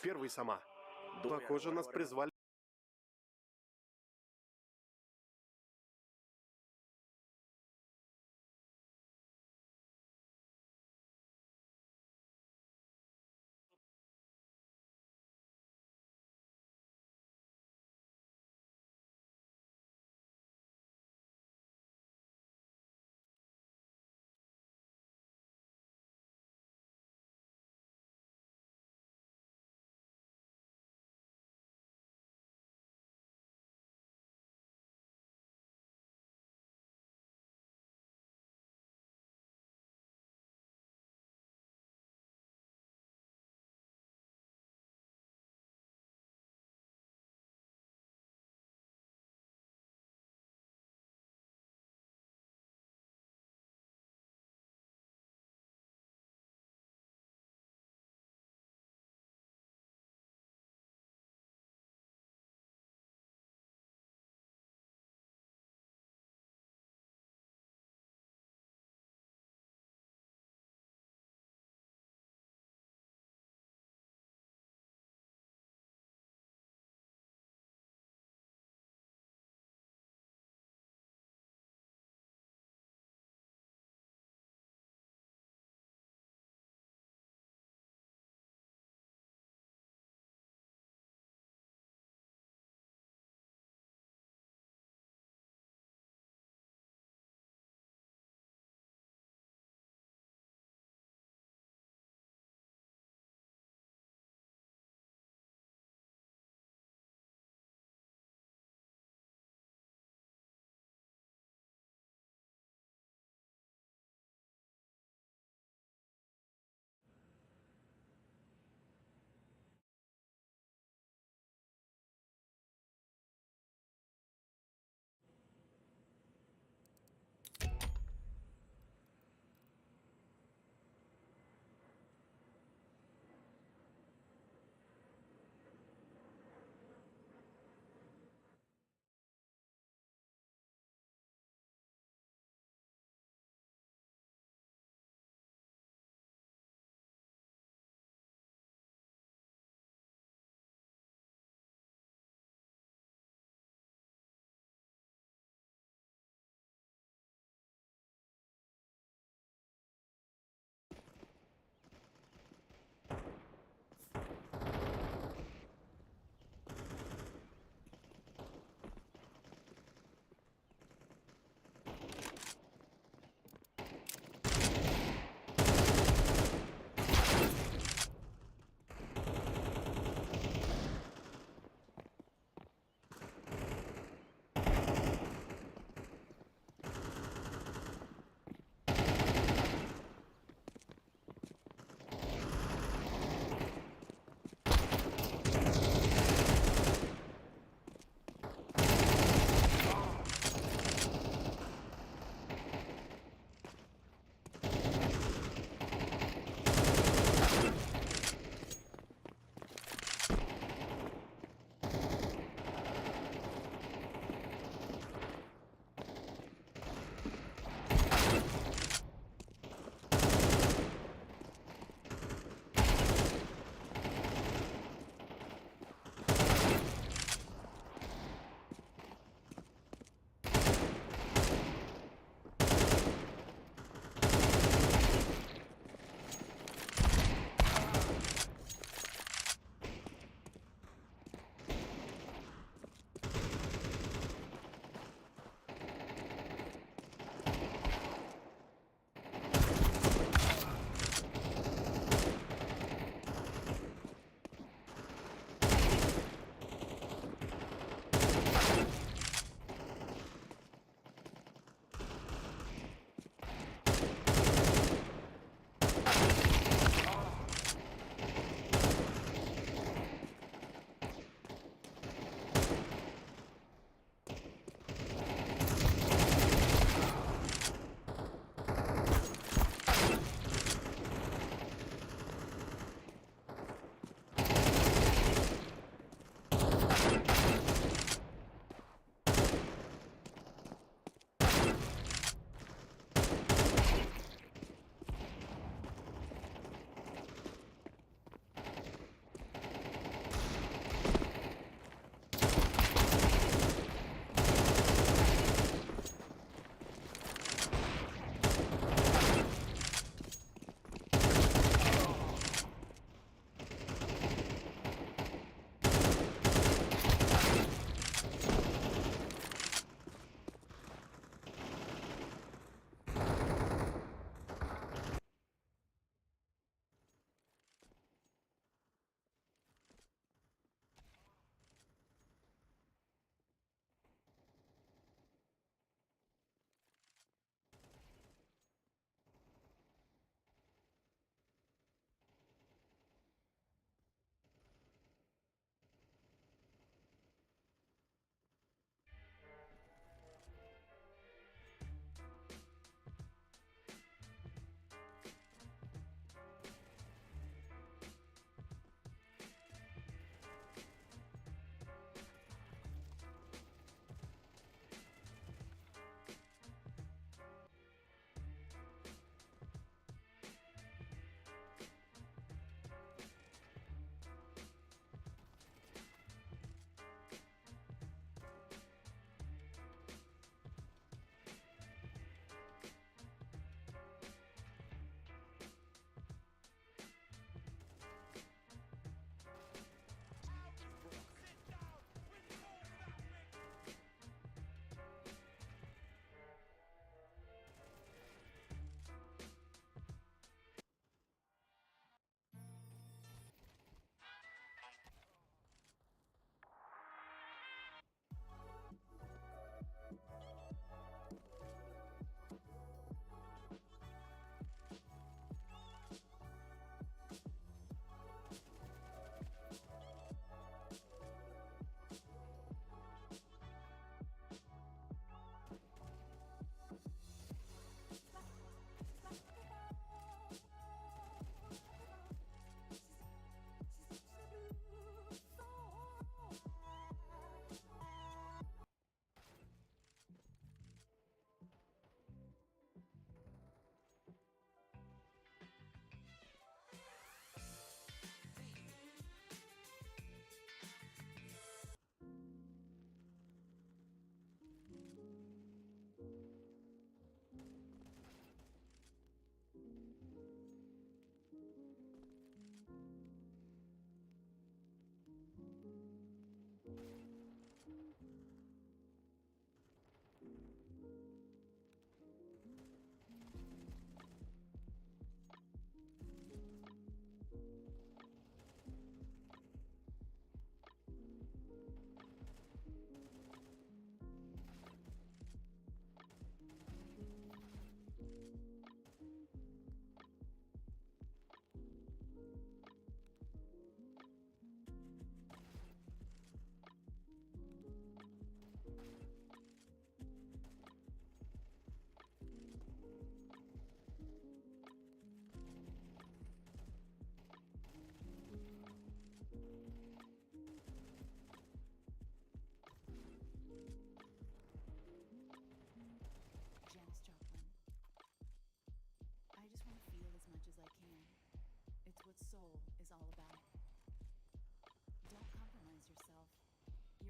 Первый сама. Похоже, нас призвали.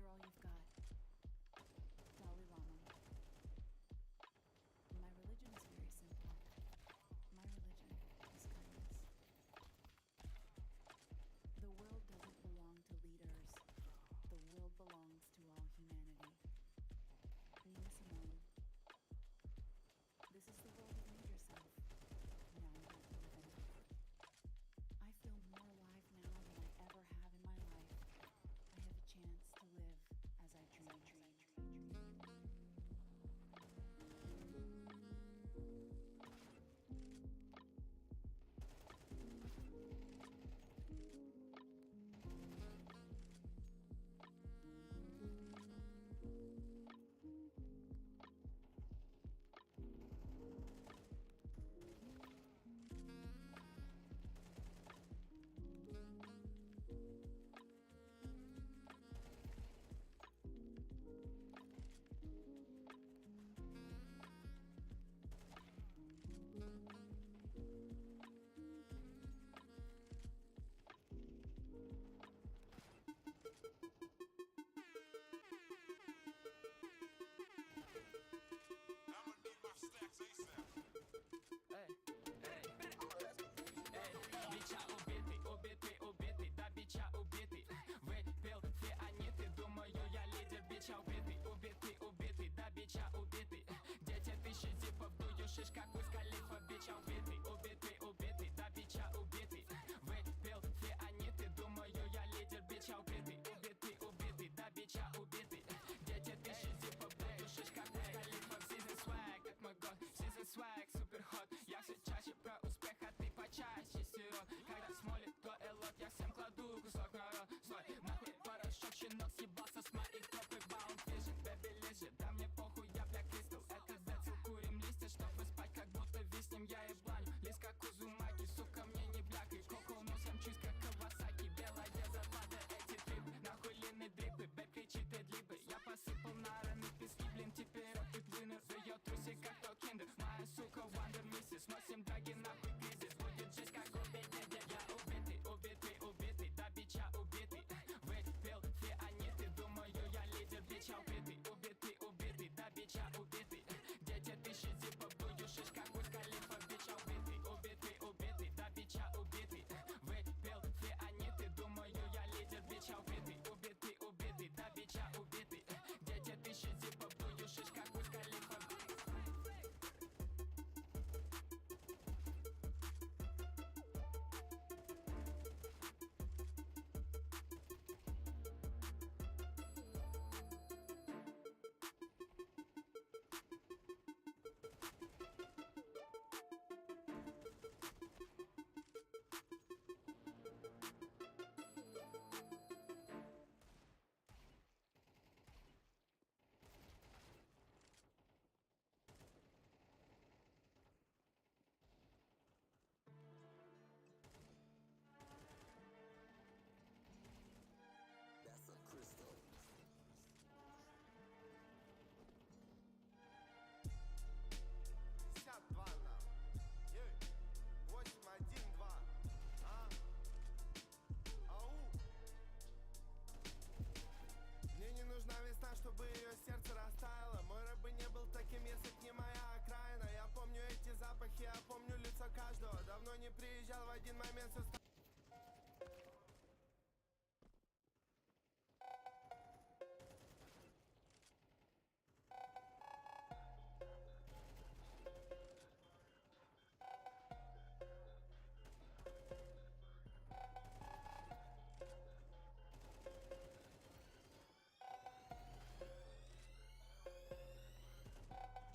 all you've got. Dalai Lama. My religion is very simple. My religion is kindness. The world doesn't belong to leaders. The world belongs to all humanity. Nina Simone. This is the world you've made yourself. Now you have to live in it. I feel more alive now than I ever have in my life. I have a chance to live as I dream. Бича убитый, убитый, убитый, да бича убитый. Выпил фианиты, думаю я лидер. Бича убитый, убитый, убитый, да бича убитый. Дети тысячи зипов, дую шиш, как Уиз Халифа. Бича убитый, убитый, убитый, да бича убитый. Выпил фианиты, думаю я лидер. Бича убитый, убитый, убитый, да бича убитый. Дети тысячи зипов, дую шиш, как Уиз Халифа. Season swag, как мой год, season swag, супер хот. Я все чаще про успех, а ты почаще сирот. Когда смолит то элот, я всем кладу кусок народ. Стой, нахуй порошок, щенок съебался с моих топ и баунт фишек. Бэби лежит, да мне похуй, я бля кристал. Это децл, курим листья, чтобы спать, как будто виснем. Я ебланю, лист как Узумаки, сука, мне не блякай. Коко носом чусь, как Кавасаки. Белая зарплата, эти трипы, нахуй лины дрипы. Бэб кричит эдлибы, я посыпал нарами пески. Блин, теперь рэп клинер, сует трусик, как то киндер. Моя сука, Wonder Mrs. Носим драги, нахуй кризис. Будет жесть, как убедить. Я убитый, убитый, убитый, да бича убитый. Выпил фианиты, думаю я лидер. Бича убитый, убитый, убитый, да бича убитый. Дети тысячи зипов, дую шиш, как Уиз Халифа. Бича убитый, убитый, убитый, да бича убитый. Выпил фианиты, думаю я лидер. Бича убитый, убитый, убитый, да бича убитый. Дети тысячи зипов, дую шиш, как Уиз Халифа. That's a crystal. Мне не нужна весна, чтобы ее сердце растаяло. Мой рэп бы не был таким, если б не моя окраина. Я помню эти запахи, я помню лицо каждого. Давно не приезжал, в один момент все стало.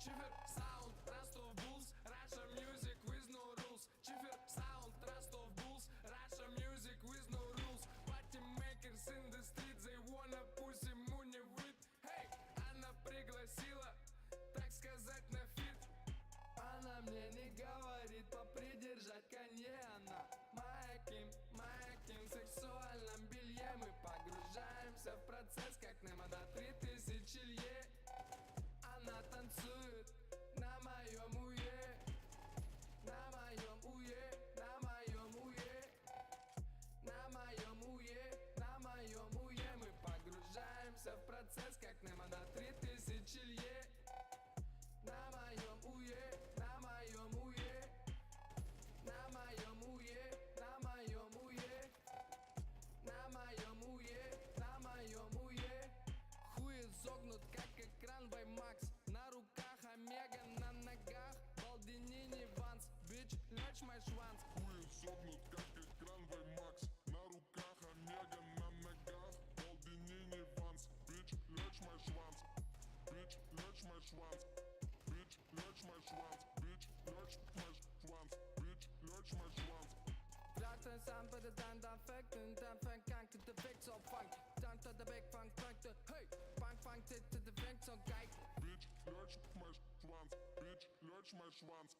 Чифер саунд, Ростов Буллс, Раша Music with no rules. Чифер саунд, Ростов Буллс, мой шванс. Хуй согнут, как экран Ваймакс. На руках Омега, на ногах Балдинини Ванс. Bitch, лечь мой шванс. Bitch, лечь мой шванс. Bitch, лечь мой шванс. Bitch, лечь мой шванс. Bitch, лечь мой шванс. Platen sammen på det den fægten. Den fæng gang til det væk så fang. Den tager det væk, fang, fang det. Hey, fang, fang til det væk så gej. Bitch, лечь мой шванс. Bitch, лечь мой шванс.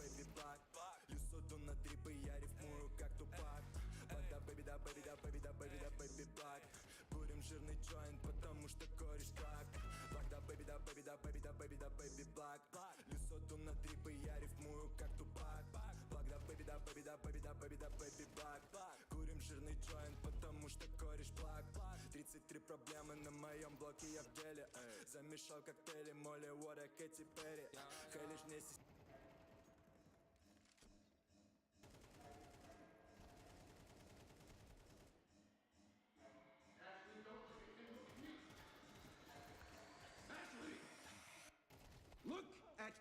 baby black. Лицо до на дрипы, я рифмую как Тупак. Да, baby, да, baby, да, baby, да, baby, да, baby black. Курим жирный джойнт, потому что кореш как. Black, да, baby, да, baby, да, baby, да, baby, да, бэби, бак. Курим жирный джойнт, потому что кореш плак. 33 проблемы на моем блоке, я в деле. Замешал коктейли, моли, water, Кэти Перри. Хейлишь не Look at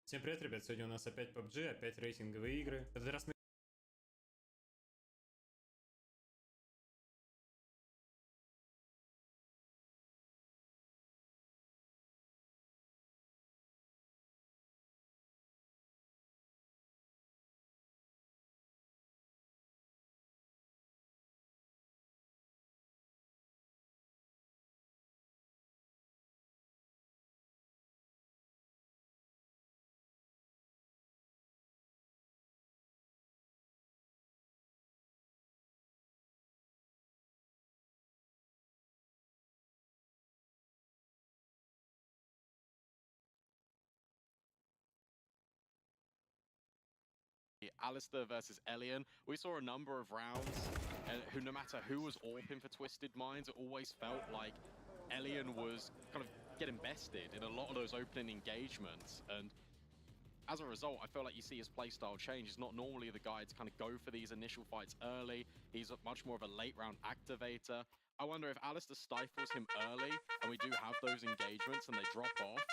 Всем привет, ребят! Сегодня у нас опять PUBG, опять рейтинговые игры. В этот раз мы... Alistair versus Elian. We saw a number of rounds, and who, no matter who was AWPing for Twisted Minds, it always felt like Elian was kind of getting bested in a lot of those opening engagements. And as a result, I feel like you see his playstyle change. He's not normally the guy to kind of go for these initial fights early. He's much more of a late round activator. I wonder if Alistair stifles him early, and we do have those engagements and they drop off.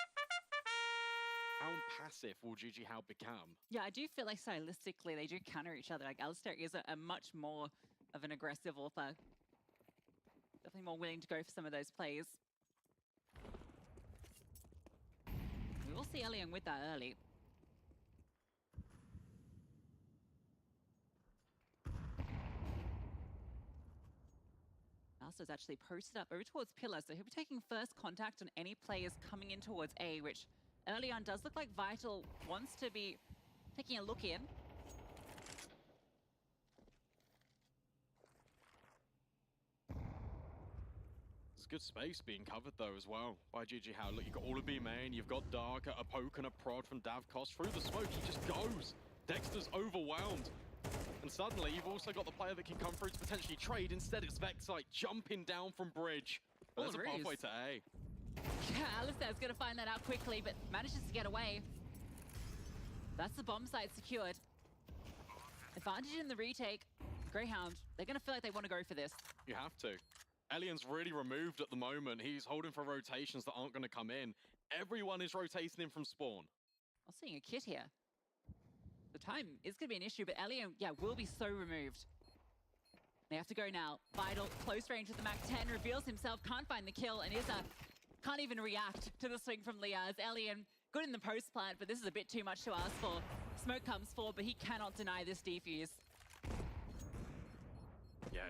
How passive will GG How become? Yeah, I do feel like stylistically they do counter each other. Like Alistair is a much more of an aggressive author. Definitely more willing to go for some of those plays. We will see Elian with that early. Alistair's actually posted up over towards Pillar, so he'll be taking first contact on any players coming in towards A, which early on does look like Vital wants to be taking a look in. There's good space being covered though as well by GG How. Look, you've got all of B main, you've got Dark, a poke and a prod from Davkos. Through the smoke, he just goes. Dexter's overwhelmed. And suddenly you've also got the player that can come through to potentially trade. Instead it's Faceit jumping down from bridge. But there's a pathway to A. Yeah, Alistair's going to find that out quickly, but manages to get away. That's the bomb site secured. Advantage in the retake. Greyhound, they're going to feel like they want to go for this. You have to. Elian's really removed at the moment. He's holding for rotations that aren't going to come in. Everyone is rotating in from spawn. I'm seeing a kit here. The time is going to be an issue, but Elian, yeah, will be so removed. They have to go now. Vital, close range with the Mac 10, reveals himself, can't find the kill, and can't even react to the swing from Liaz. Elian, good in the post plant, but this is a bit too much to ask for. Smoke comes forward, but he cannot deny this defuse. Yeah,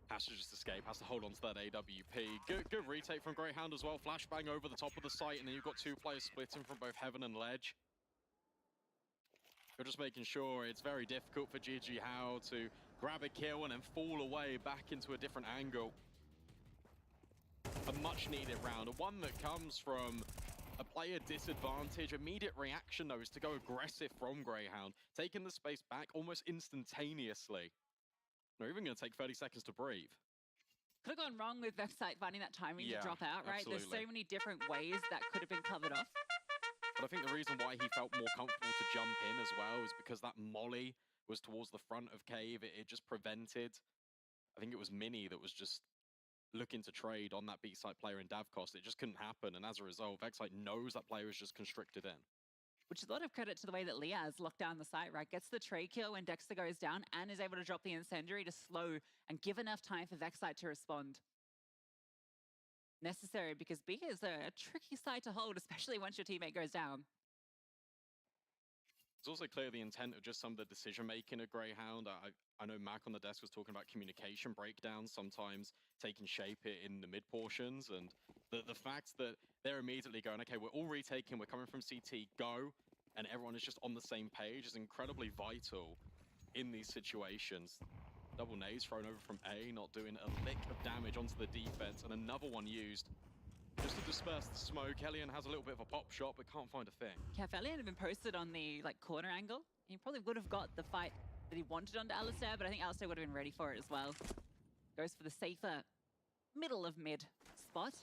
has to just escape, has to hold on to that AWP. Good retake from Greyhound as well. Flashbang over the top of the site, and then you've got two players splitting from both Heaven and Ledge. You're just making sure it's very difficult for GG How to grab a kill and then fall away back into a different angle. A much needed round, and one that comes from a player disadvantage. Immediate reaction though is to go aggressive from Greyhound, taking the space back almost instantaneously. They're even going to take 30 seconds to breathe. Could have gone wrong with Faceit finding that timing to drop out, right? Absolutely. There's so many different ways that could have been covered off. But I think the reason why he felt more comfortable to jump in as well is because that molly was towards the front of Cave. It just prevented, I think it was Mini that was just looking to trade on that B-side player in Davkos. It just couldn't happen, and as a result, Faceit knows that player is just constricted in. Which is a lot of credit to the way that Liaz locked down the site, right? Gets the trade kill when Dexter goes down and is able to drop the incendiary to slow and give enough time for Faceit to respond. Necessary, because B is a tricky side to hold, especially once your teammate goes down. It's also clear the intent of just some of the decision-making of Greyhound. I know Mac on the desk was talking about communication breakdowns, sometimes taking shape in the mid-portions, and the fact that they're immediately going, okay, we're all retaking, we're coming from CT, go, and everyone is just on the same page is incredibly vital in these situations. Double nades thrown over from A, not doing a lick of damage onto the defense, and another one used just to disperse the smoke. Elian has a little bit of a pop shot, but can't find a thing. Yeah, if Elian had been posted on the corner angle, he probably would have got the fight that he wanted onto Alistair, but I think Alistair would have been ready for it as well. Goes for the safer middle of mid spot.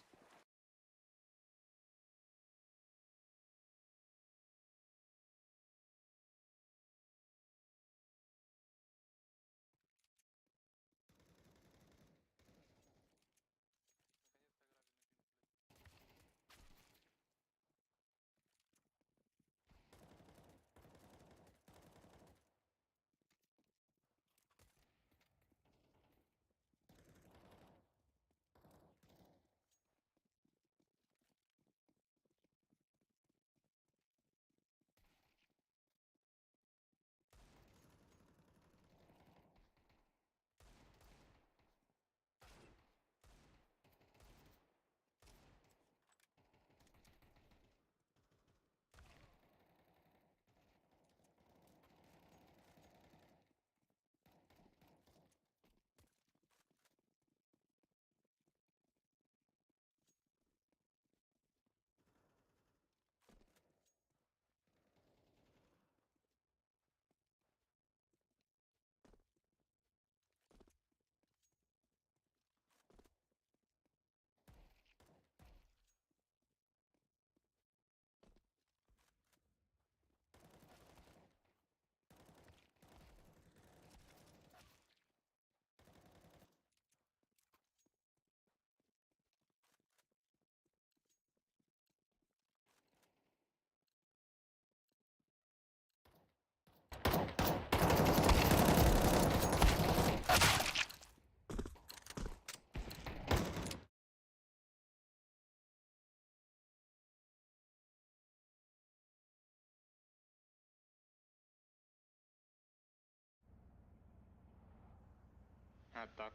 А, так.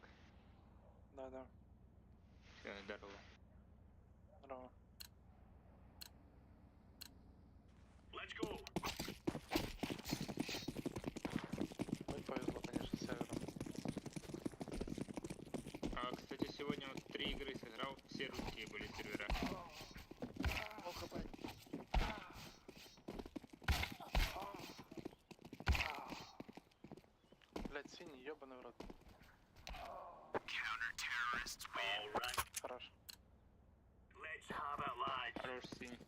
Да. Все, здорово. Здорово. Хоть повезло, конечно, с севером. А, кстати, сегодня вот 3 игры сыграл, все русские были сервера. Блять, синий, ебаный в рот. Хорош. Хорош синий.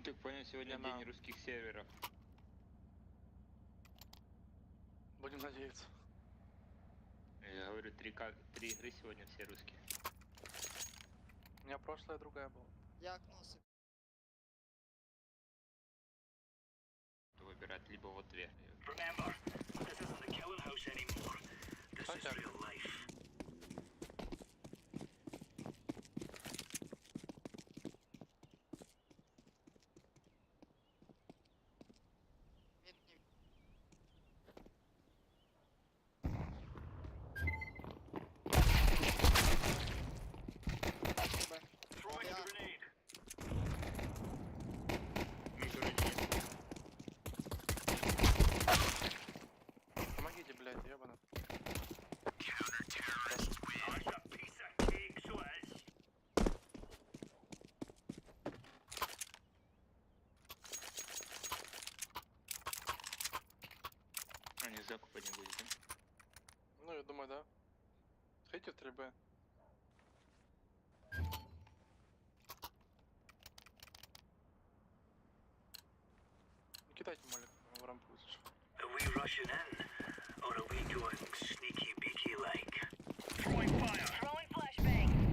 Так понял, сегодня Не день на. русских серверов. Будем надеяться. Я говорю, 3 игры сегодня все русские. У меня прошлая другая была. Выбирать либо вот 2. Кстати, помогите, блядь, ебаный. А, не закупа не будет, да? Ну, я думаю, да. Сходите в 3Б. Не кидайте молик в рампу, если что.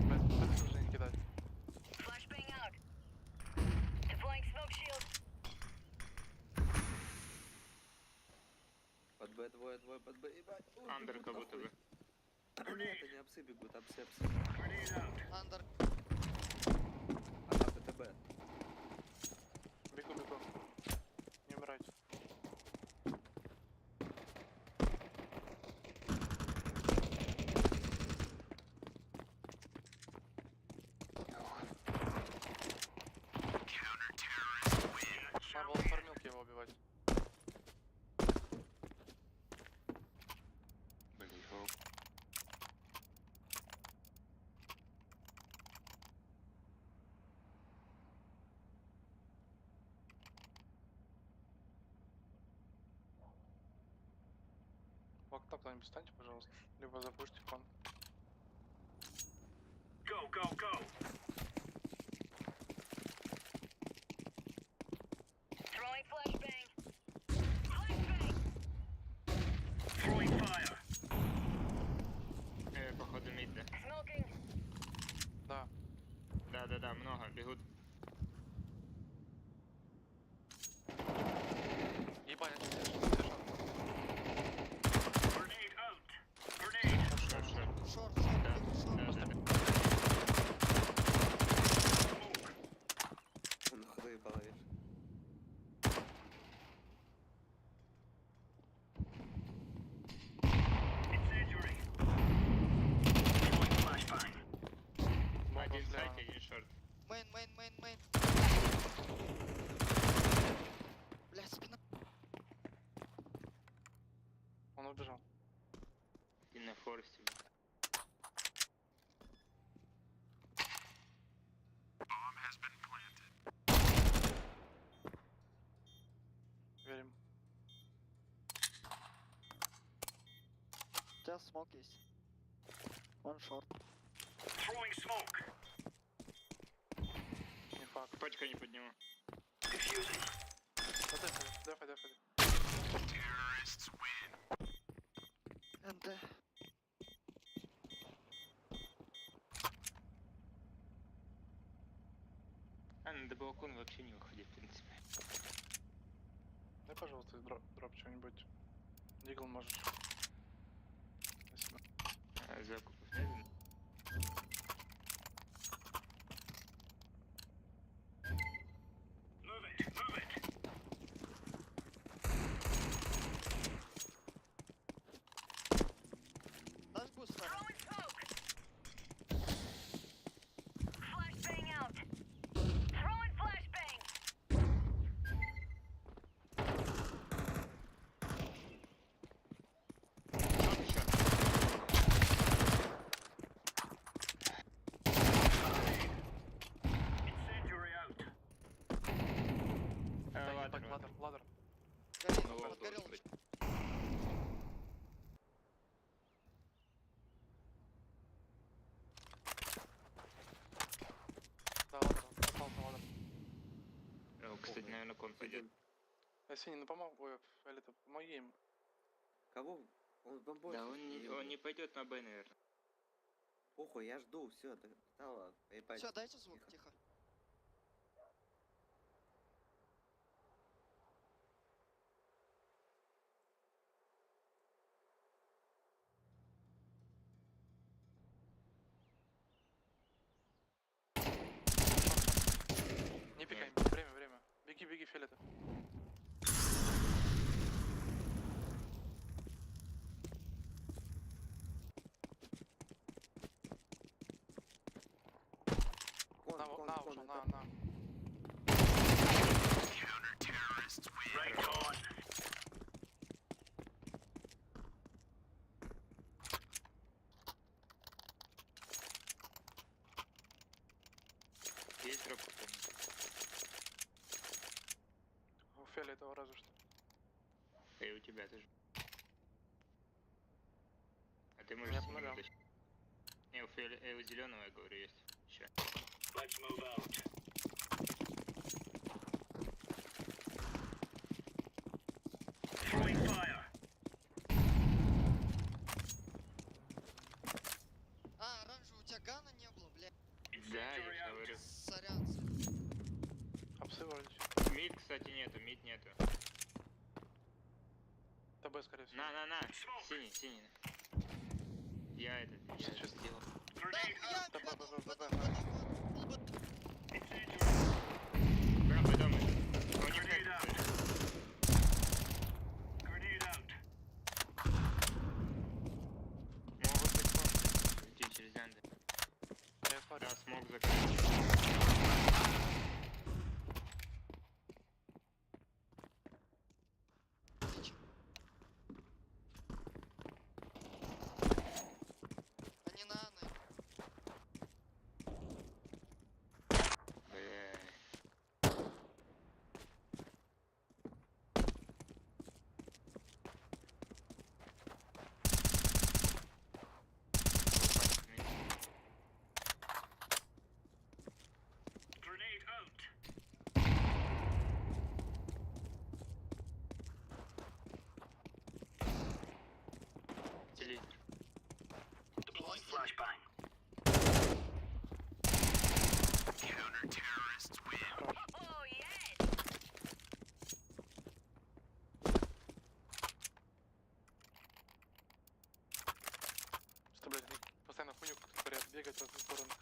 Блядь, пытайтесь уже не кидать. Под Б, двое, под Б, ебать. Андер как будто бы. Нет, они апсы бегут, апсы. Андер. Ага, ПТБ. Бегу. Не умирайте. Надо было с фармилки его убивать. Блин, В окно кто-нибудь встаньте, пожалуйста. Либо запушьте фон. походу мид, да? Да. Да, много, бегут. Ебать, я сейчас держу. Шорт. Да. Он ходы ебал, видишь. Один сайт, один шорт. Мейн. Бля, спина. Он убежал. И на форесте. Верим. Сейчас смок есть. Он шорт. Не факт. Пачка не подниму. Дефай. НТ. А, на балкон вообще не выходи, в принципе. Дай, пожалуйста, дроп что-нибудь. Дигл можешь. Спасибо. Закупов не видно. должен быть. Да, ладно, попал, ладно. Кстати, наверное, кон пойдет. Если не помог, ой, или это помоги им. Кого? Он бомбой. Да, он не пойдет на Б, наверное. Похуй, я жду, все, стало. Все, дайте звук, тихо. Не пикай, время. Беги, Фиолета. На. Есть дроп? У Фиолетового разве что. И у тебя тоже. А ты Я можешь помогал. Не, у зеленого, я говорю, есть. Еще. А, раньше у тебя гана не было, блядь. Да, я же говорю. Сорян. Апсы вроде. Мид, кстати, нету. ТБ, скорее всего. На. Синий. Я сейчас сделал. Прям пойдем. Он не знает. Могут быть концы. Идти через энды. Я смотрю. Да, смог закрыть. Они на Анны. Что, блядь, они постоянно хуйню творят, бегать в разные стороны.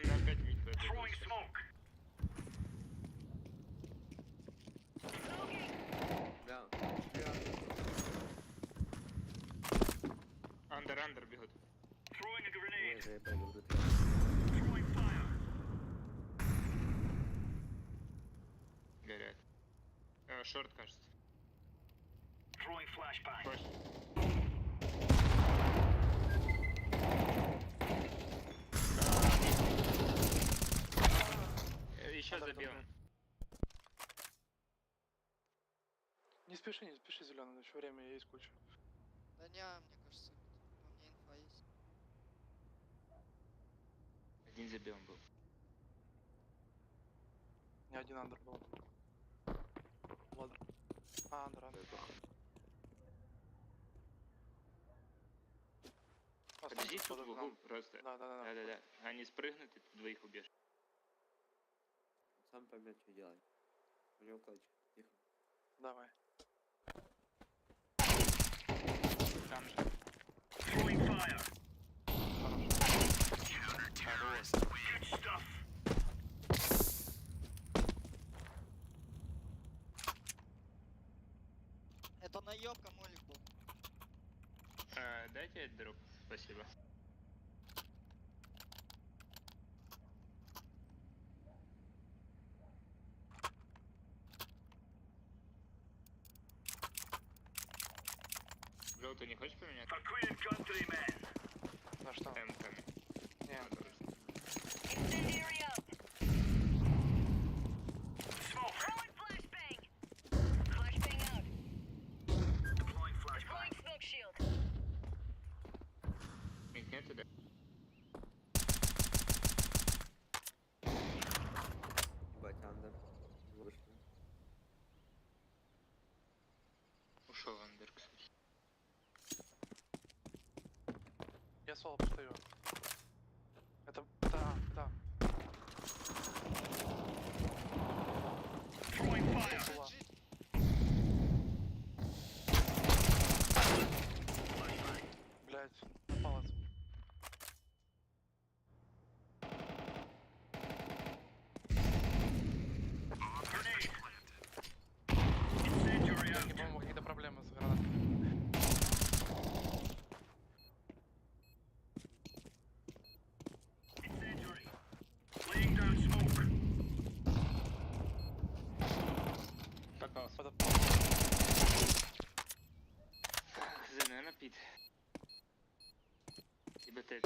На 5 мид пойдет. Да. Андер бегут. Ой, же я пойду. Горят. Шорт, кажется. Флэш. Еще забьем. Не спеши, зеленый, еще время есть куча. Да не, мне кажется, у меня инфа есть. Один забьем был. Не один андер был. Ладно. Андер. Подожди тут в углу просто. Да. Они спрыгнут, и ты двоих убьешь. Сам поймет, что делать. У него клатч. Тихо. Давай. Там же. Это наебка молик был. Дайте дроп, спасибо. Дел, ты не хочешь поменять? На что? Эмками. Не. Их нету, да? Ебать, андер. Вышли. Ушел Андер, кстати. Я соло постою. Это... Да, да. Соло. Блять, палец. Не помню, какие-то проблемы с гранатами. Попался. Хз, наверное, пит. Либо тэк.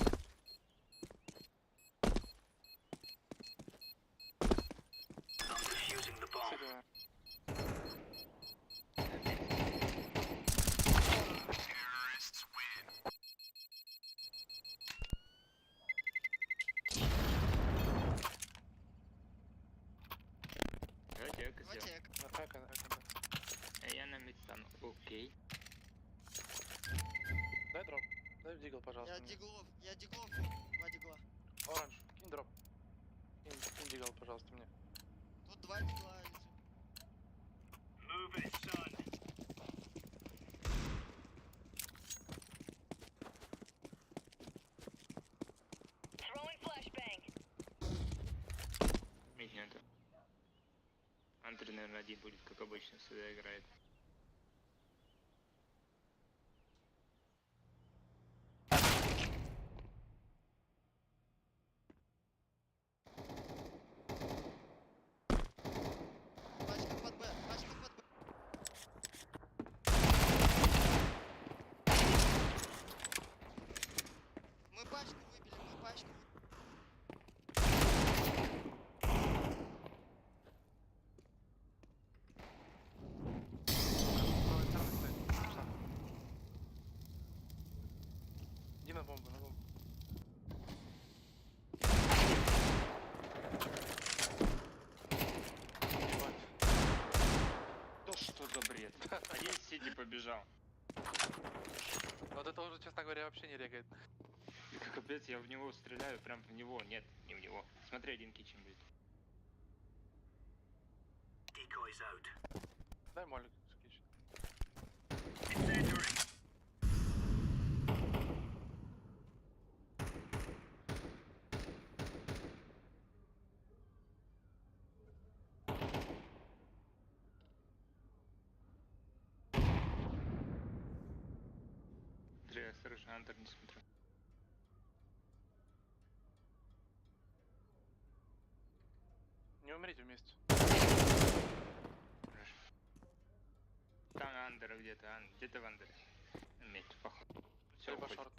Сыграю. Давайте эко сделаем. Давайте эко. На эко, на эко, да. А я на мид стану. Окей. Дай дроп. Дай дигл, пожалуйста. Я мне. диглов, два дигла. Оранж, кинь дроп. Кинь дигл, пожалуйста, мне. Тут два дигла лежит. Мид нету. Антер, наверное, один будет, как обычно, сюда играет. Пачка под Б, пачка под Б. Мы пачку выбили, мы пачку выбили. Иди на бомбу, на бомбу. Ебать. Да что за бред? Один Сити побежал. Вот это уже, честно говоря, вообще не регает. Капец, я в него стреляю, прям в него. Нет, не в него. Смотри, один кичем будет. Дай молик, скич. Андрей, осторожно, Антер, не смотрю. Не умрите вместе. Хорошо. Там Андера где-то, где-то в Андере. Медь, походу. Все, Либо уходит. шорт.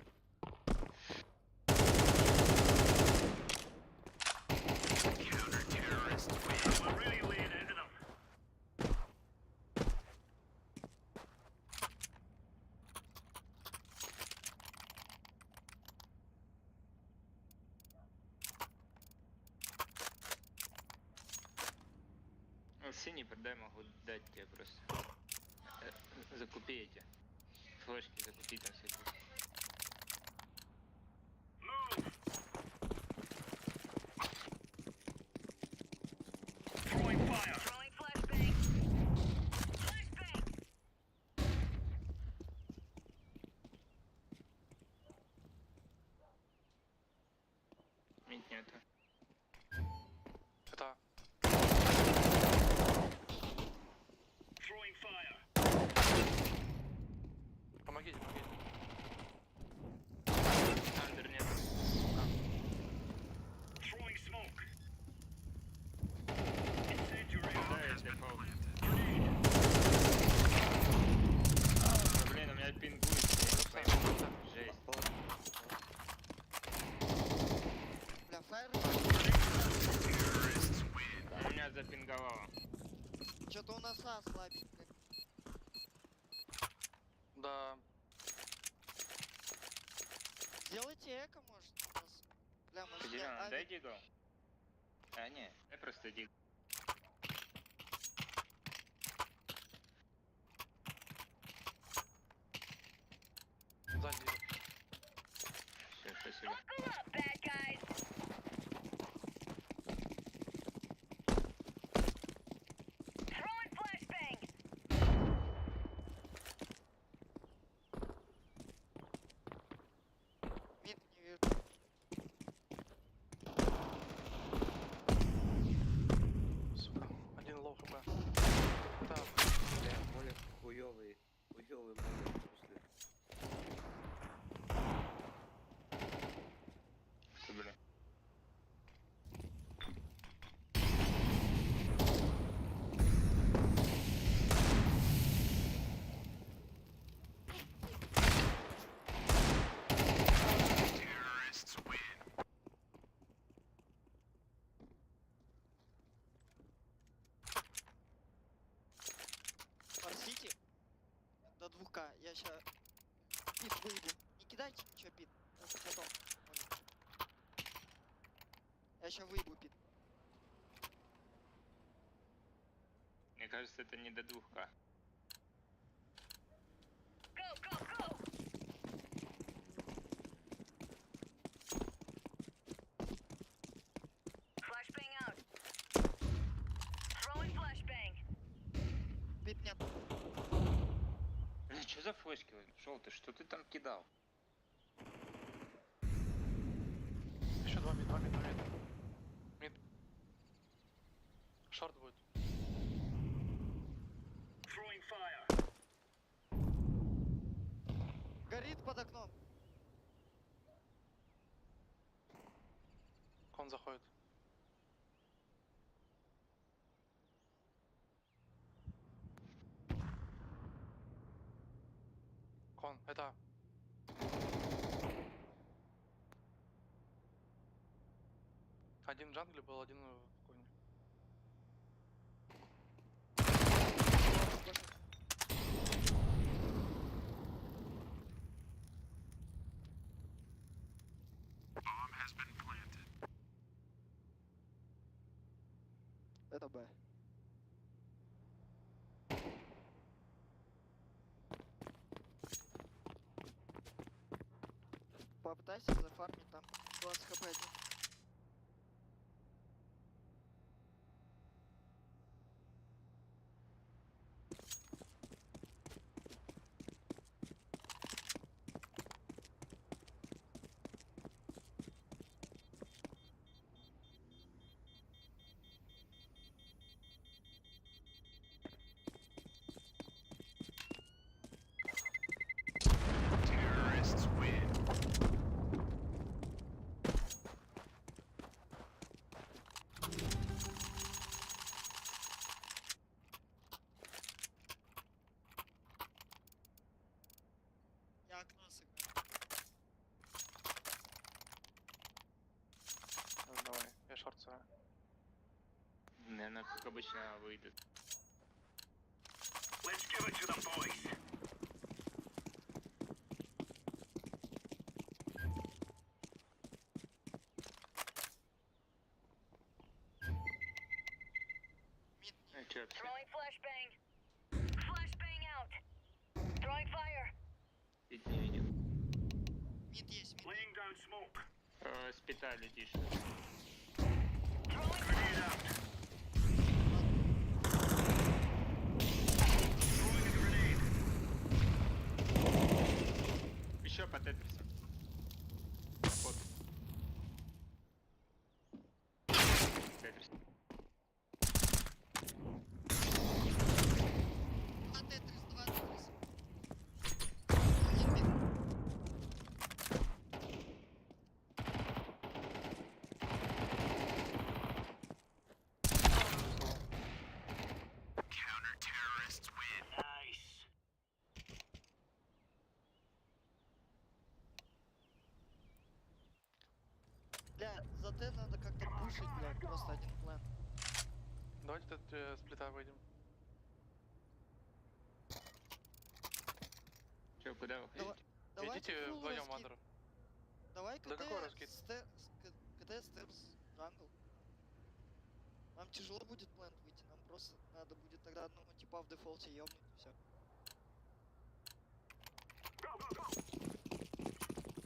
Ну, синий продай, могу дать тебе просто. Закупи эти. Флешки закупи там всякие. Мид нету. Это... Помогите, помогите. Андер нет. Да, я дефолт. Блин, у меня пингует. Да. Сделайте эко, может, у нас. Бля, может, Зеленый, я дай дигл. А, не, дай просто дигл. Сзади. Все, спасибо. Мид не вижу. Сука, один лоу хп. Так, Бля, молик хуёвый. Хуёвый молик, в смысле. Ты, бля. Форсите. До 2К. Я ща пит выйду. Не кидайте ничего, пит. Это потом. Понял. Я ща выйду, пит. Мне кажется, это не до 2К. Пит нет. Бля, что за флешки? Желтый, что ты там кидал? еще 2 мид, 2 мид, 2 мид. Мид. Шорт будет. Горит под окном. Кон заходит. Кон, это. Один в джангле был, один в коне. Это Б. Попытайся зафармить там 20 хп один. Я окно сыграю. Давай, я шорт сыграю. Наверное, как обычно, выйдет. Мид Ну, чё, вообще? Ведь не видел. мид есть, мид. Спита летишь. Еще по тетрису. Вот. Тетрис. Два тетрис, два тетрис. Один мид. Бля, за Т надо как-то пушить, бля, просто один план. Давайте тут сплита выйдем. Куда вы хотите? Давайте Идите фулл вдвоем, раскид. Вандер. Давай Да какой раскид? КТ, стерс, джангл. Нам тяжело будет плент выйти, нам просто надо будет тогда одного типа в дефолте ёбнуть и все.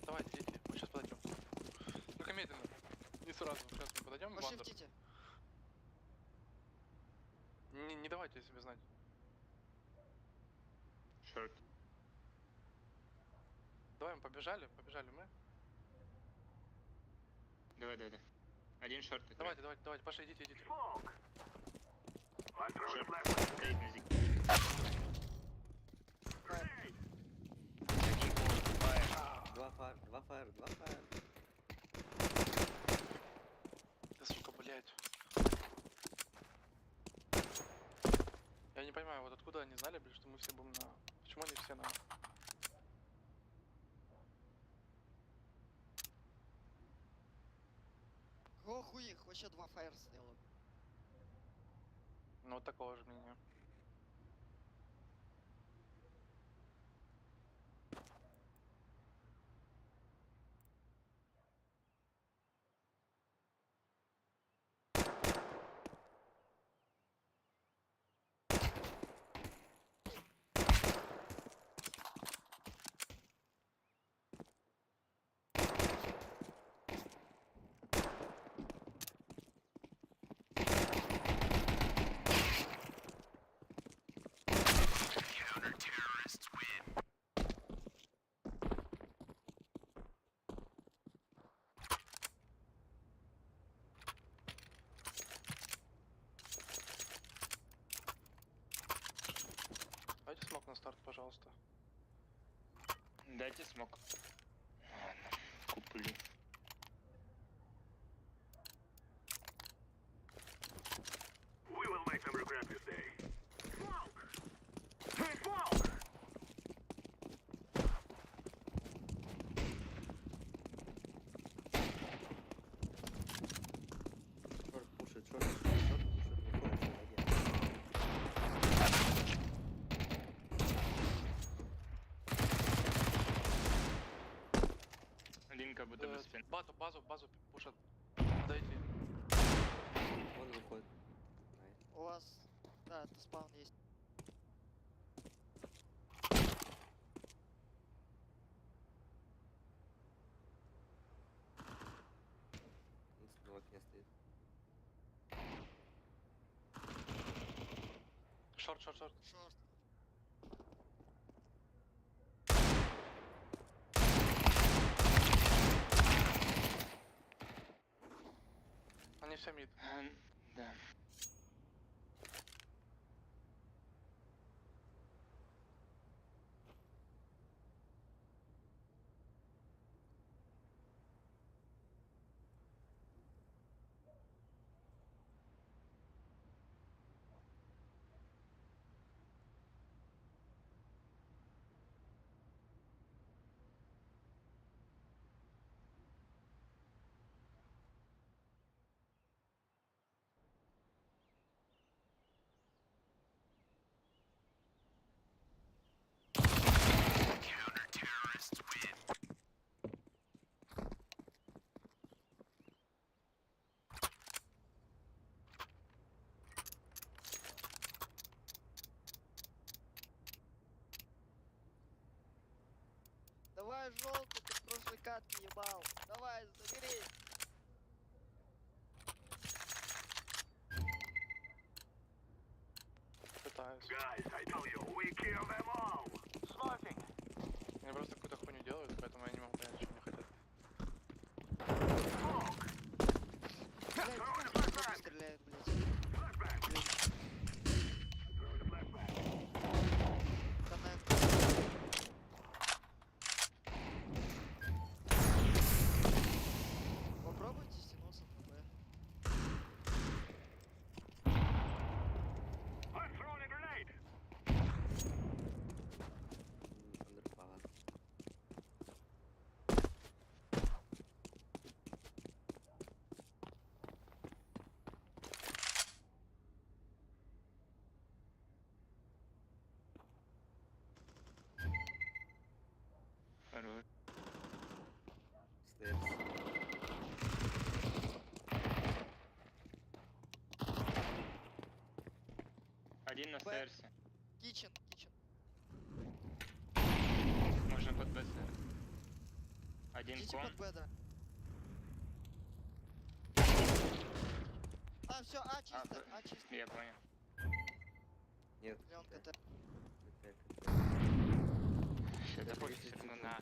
Давайте, идите, мы сейчас подойдем. Только медленно. Не сразу. Сейчас мы подойдем, Вандер. Пошифтите. Не давайте себе знать. Шорт. Давай мы побежали мы. Давай. Один шорт. Давайте, пошли, идите. Шорт. Два фаер. Да сука, блядь. Я не понимаю, вот откуда они знали, блядь, что мы все будем на... Почему они все на... Хуй их, вообще 2 фаер сделал. Ну вот такого же мнения. Дайте смог на старт, пожалуйста. Дайте смог. Ладно, куплю. Шорт пушит, выходит, Один как будто бы спин. Базу пушат. Подойди. Он выходит. У вас, да, это спаун есть. Он в окне стоит. Шорт. Шорт. Они все мид. Да. Давай, желтый, ты в прошлой катке ебал. Давай, забери. Пытаюсь. Они просто какую-то хуйню делают, поэтому я не могу понять, что они хотят. Блядь, стреляют, блядь. Попробуйте стянуться на Б. Хорош. Стейрс. Один на Б. стейрсе. Кичен. Можно под БС. Один Идите кон. под Б, да. А, все, А чисто, А чисто. Я понял. Нет. Леон КТ. Все, да пофиг, все равно на.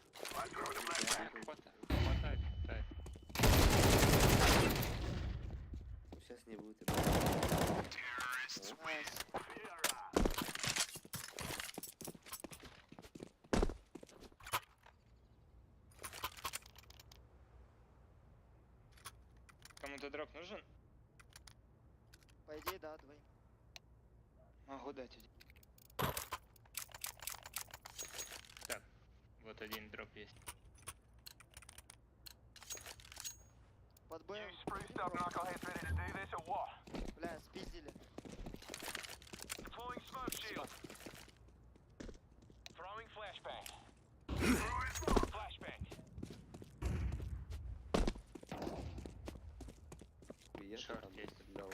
Хватает. Ну, сейчас не будет. Найс. Кому-то дроп нужен? По идее, да, двоим. Могу дать один. Так, вот один дроп есть. Под Б. Бля, спиздили. Я Шорт там есть. стрелял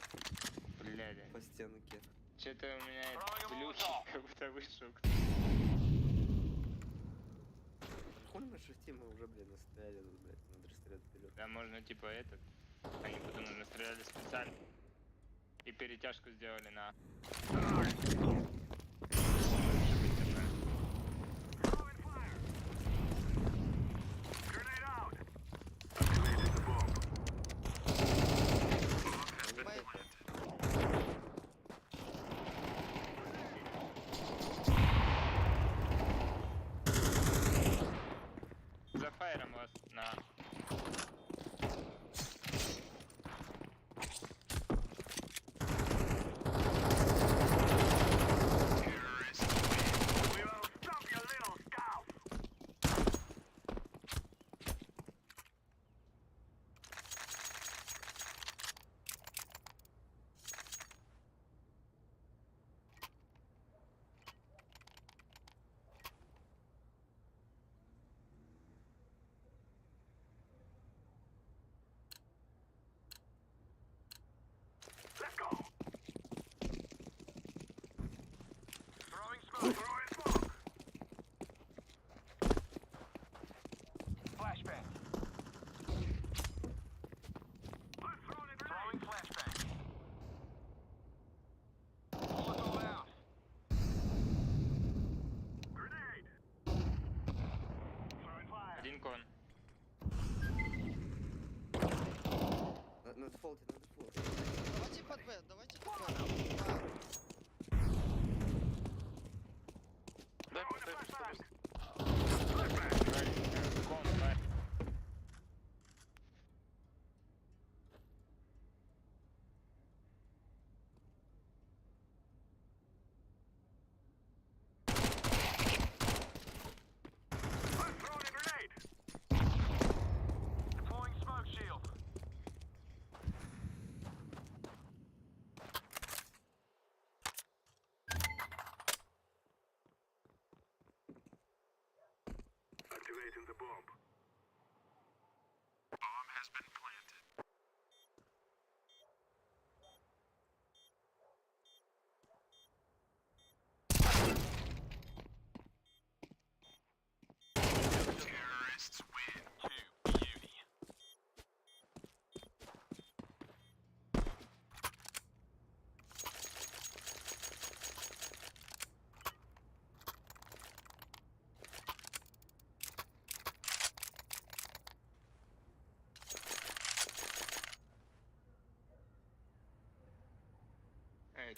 Бля, по стенке. что-то у меня глюки, как будто вышел. Хуй на шифте мы уже, блин, настреляли, блядь, надо расстрелять вперед. Да, можно типа этот. Они потом настреляли специально. И перетяжку сделали на... За фаером вас на... Один кон. На дефолте, на дефолте. Давайте под Б, давайте под Б. А, Дай пистолет. Кон, фаер.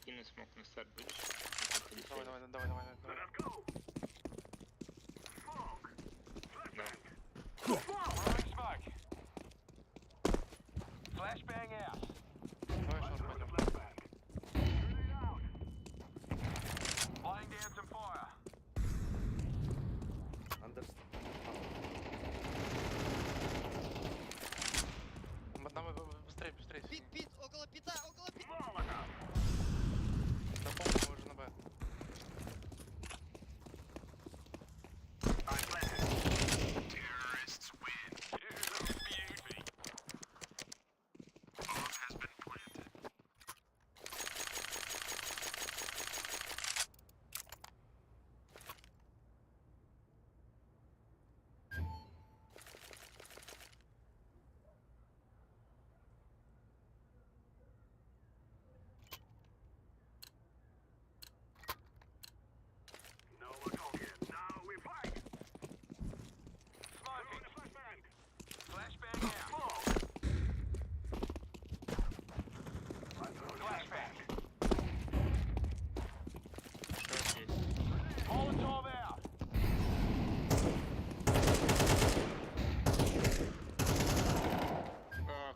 Кину смог на старт, будешь? Давай. Да. Давай шорт пойдем. Андерс. Давай, быстрее. Пит, около пита. На помню, мы уже на Б.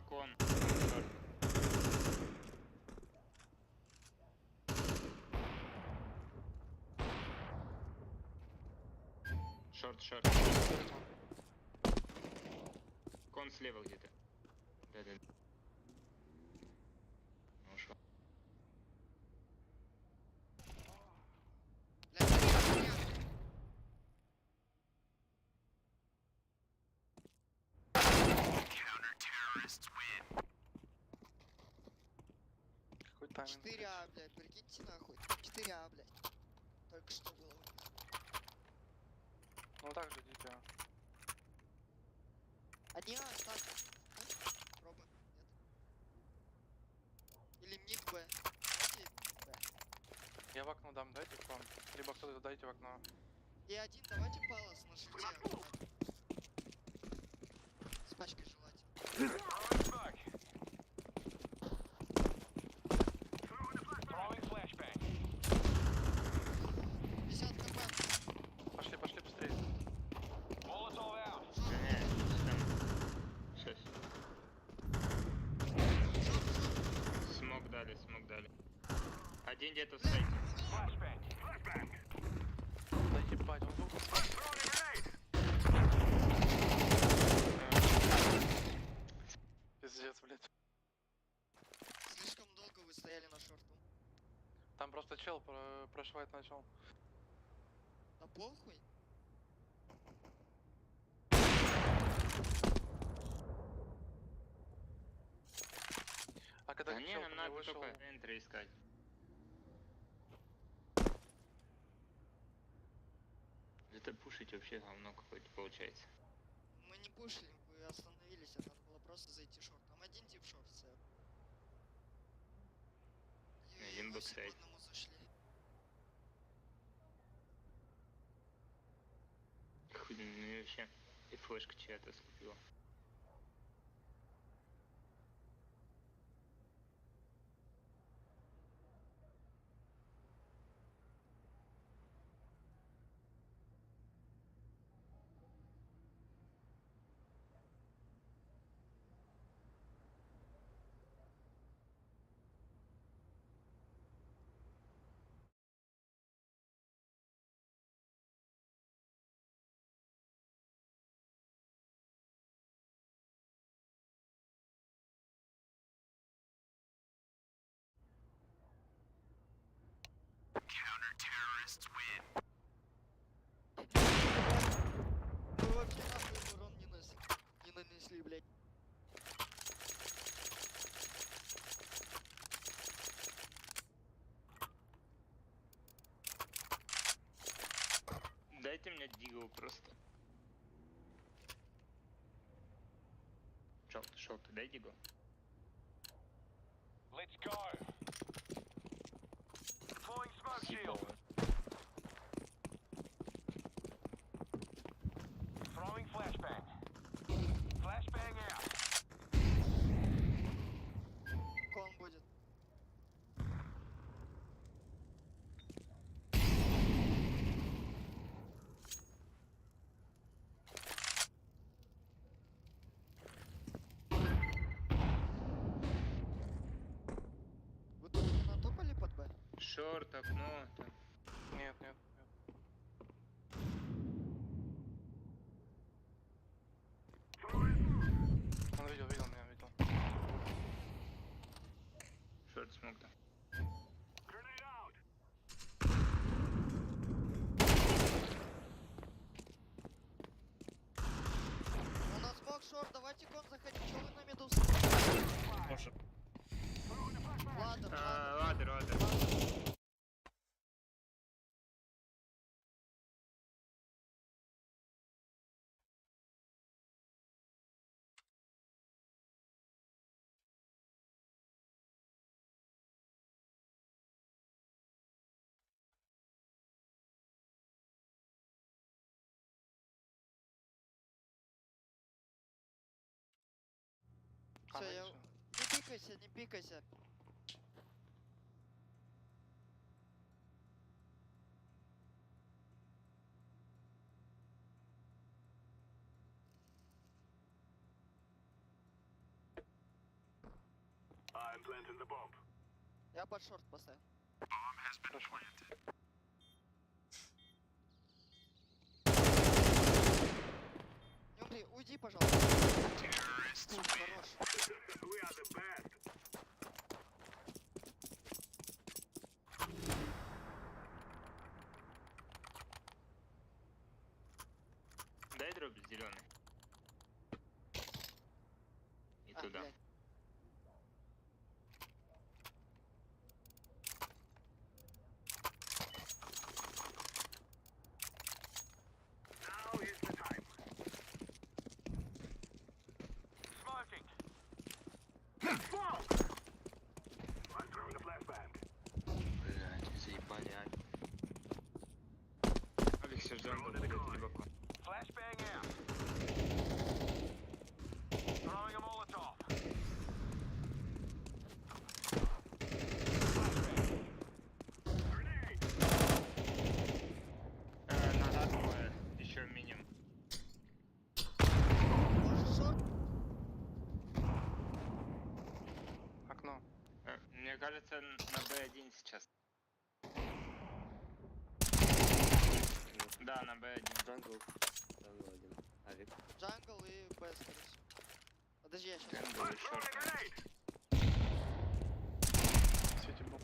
Кон. Шорт. Кон слева где-то. Да. Ушел. Какой тайминг? 4А, блядь, прикиньте нахуй. 4А, блядь. Только что было. Ну так же, дитя. Они А, так. Пробуем. Нет. Или мид Б. Давайте мид Б. Я в окно дам, дайте к вам. Либо кто-то дайте в окно. И один, давайте палас на шифте. С пачкой желательно. Пошли быстрее. Сейчас. Смог дали. Один где-то в сайте. Да ебать, он был. Пиздец, блядь. Слишком долго вы стояли на шорту. Там просто чел прошивать начал. Да похуй. А когда Да не, чел нам ко мне надо вышел... только энтры искать. Это пушить вообще говно какое-то получается. Мы не пушили, вы остановились, а надо было просто зайти в шорт. Там один тип шорт стоял. Один Мы все по бэксайд. одному зашли. Хуй, ну и вообще. И флешка чья-то скупила. Вы вообще нахуй урон не нанесли, блядь. Дайте мне дигл просто. Желтый, дай дигл. Let's go. Deploying smoke shield. Throwing flashbang. Flashbang out. Кон будет. Вы тут не натопали под Б? Шорт, окно. Там. Нет. Он видел меня, видел. Шорт смог, да. У нас смог шорт, давайте кон заходить. Чё вы на миду? Ладер. Ладер. Все, я... Не пикайся. Я под шорт поставил. Хорошо. Не умри, уйди, пожалуйста. Хорош. Дай дробь зеленый. И А, туда. блядь. Блядь, заебали, а. Алекс Джангл будет глубоко. Назад двое, еще минимум. Может шорт? Окно. Мне кажется, на B1 сейчас. Да, на B1. Джангл. Джангл один. Авик. Джангл и Б, скорее всего. Подожди, я сейчас. Джангл и шорт. Свети бомб.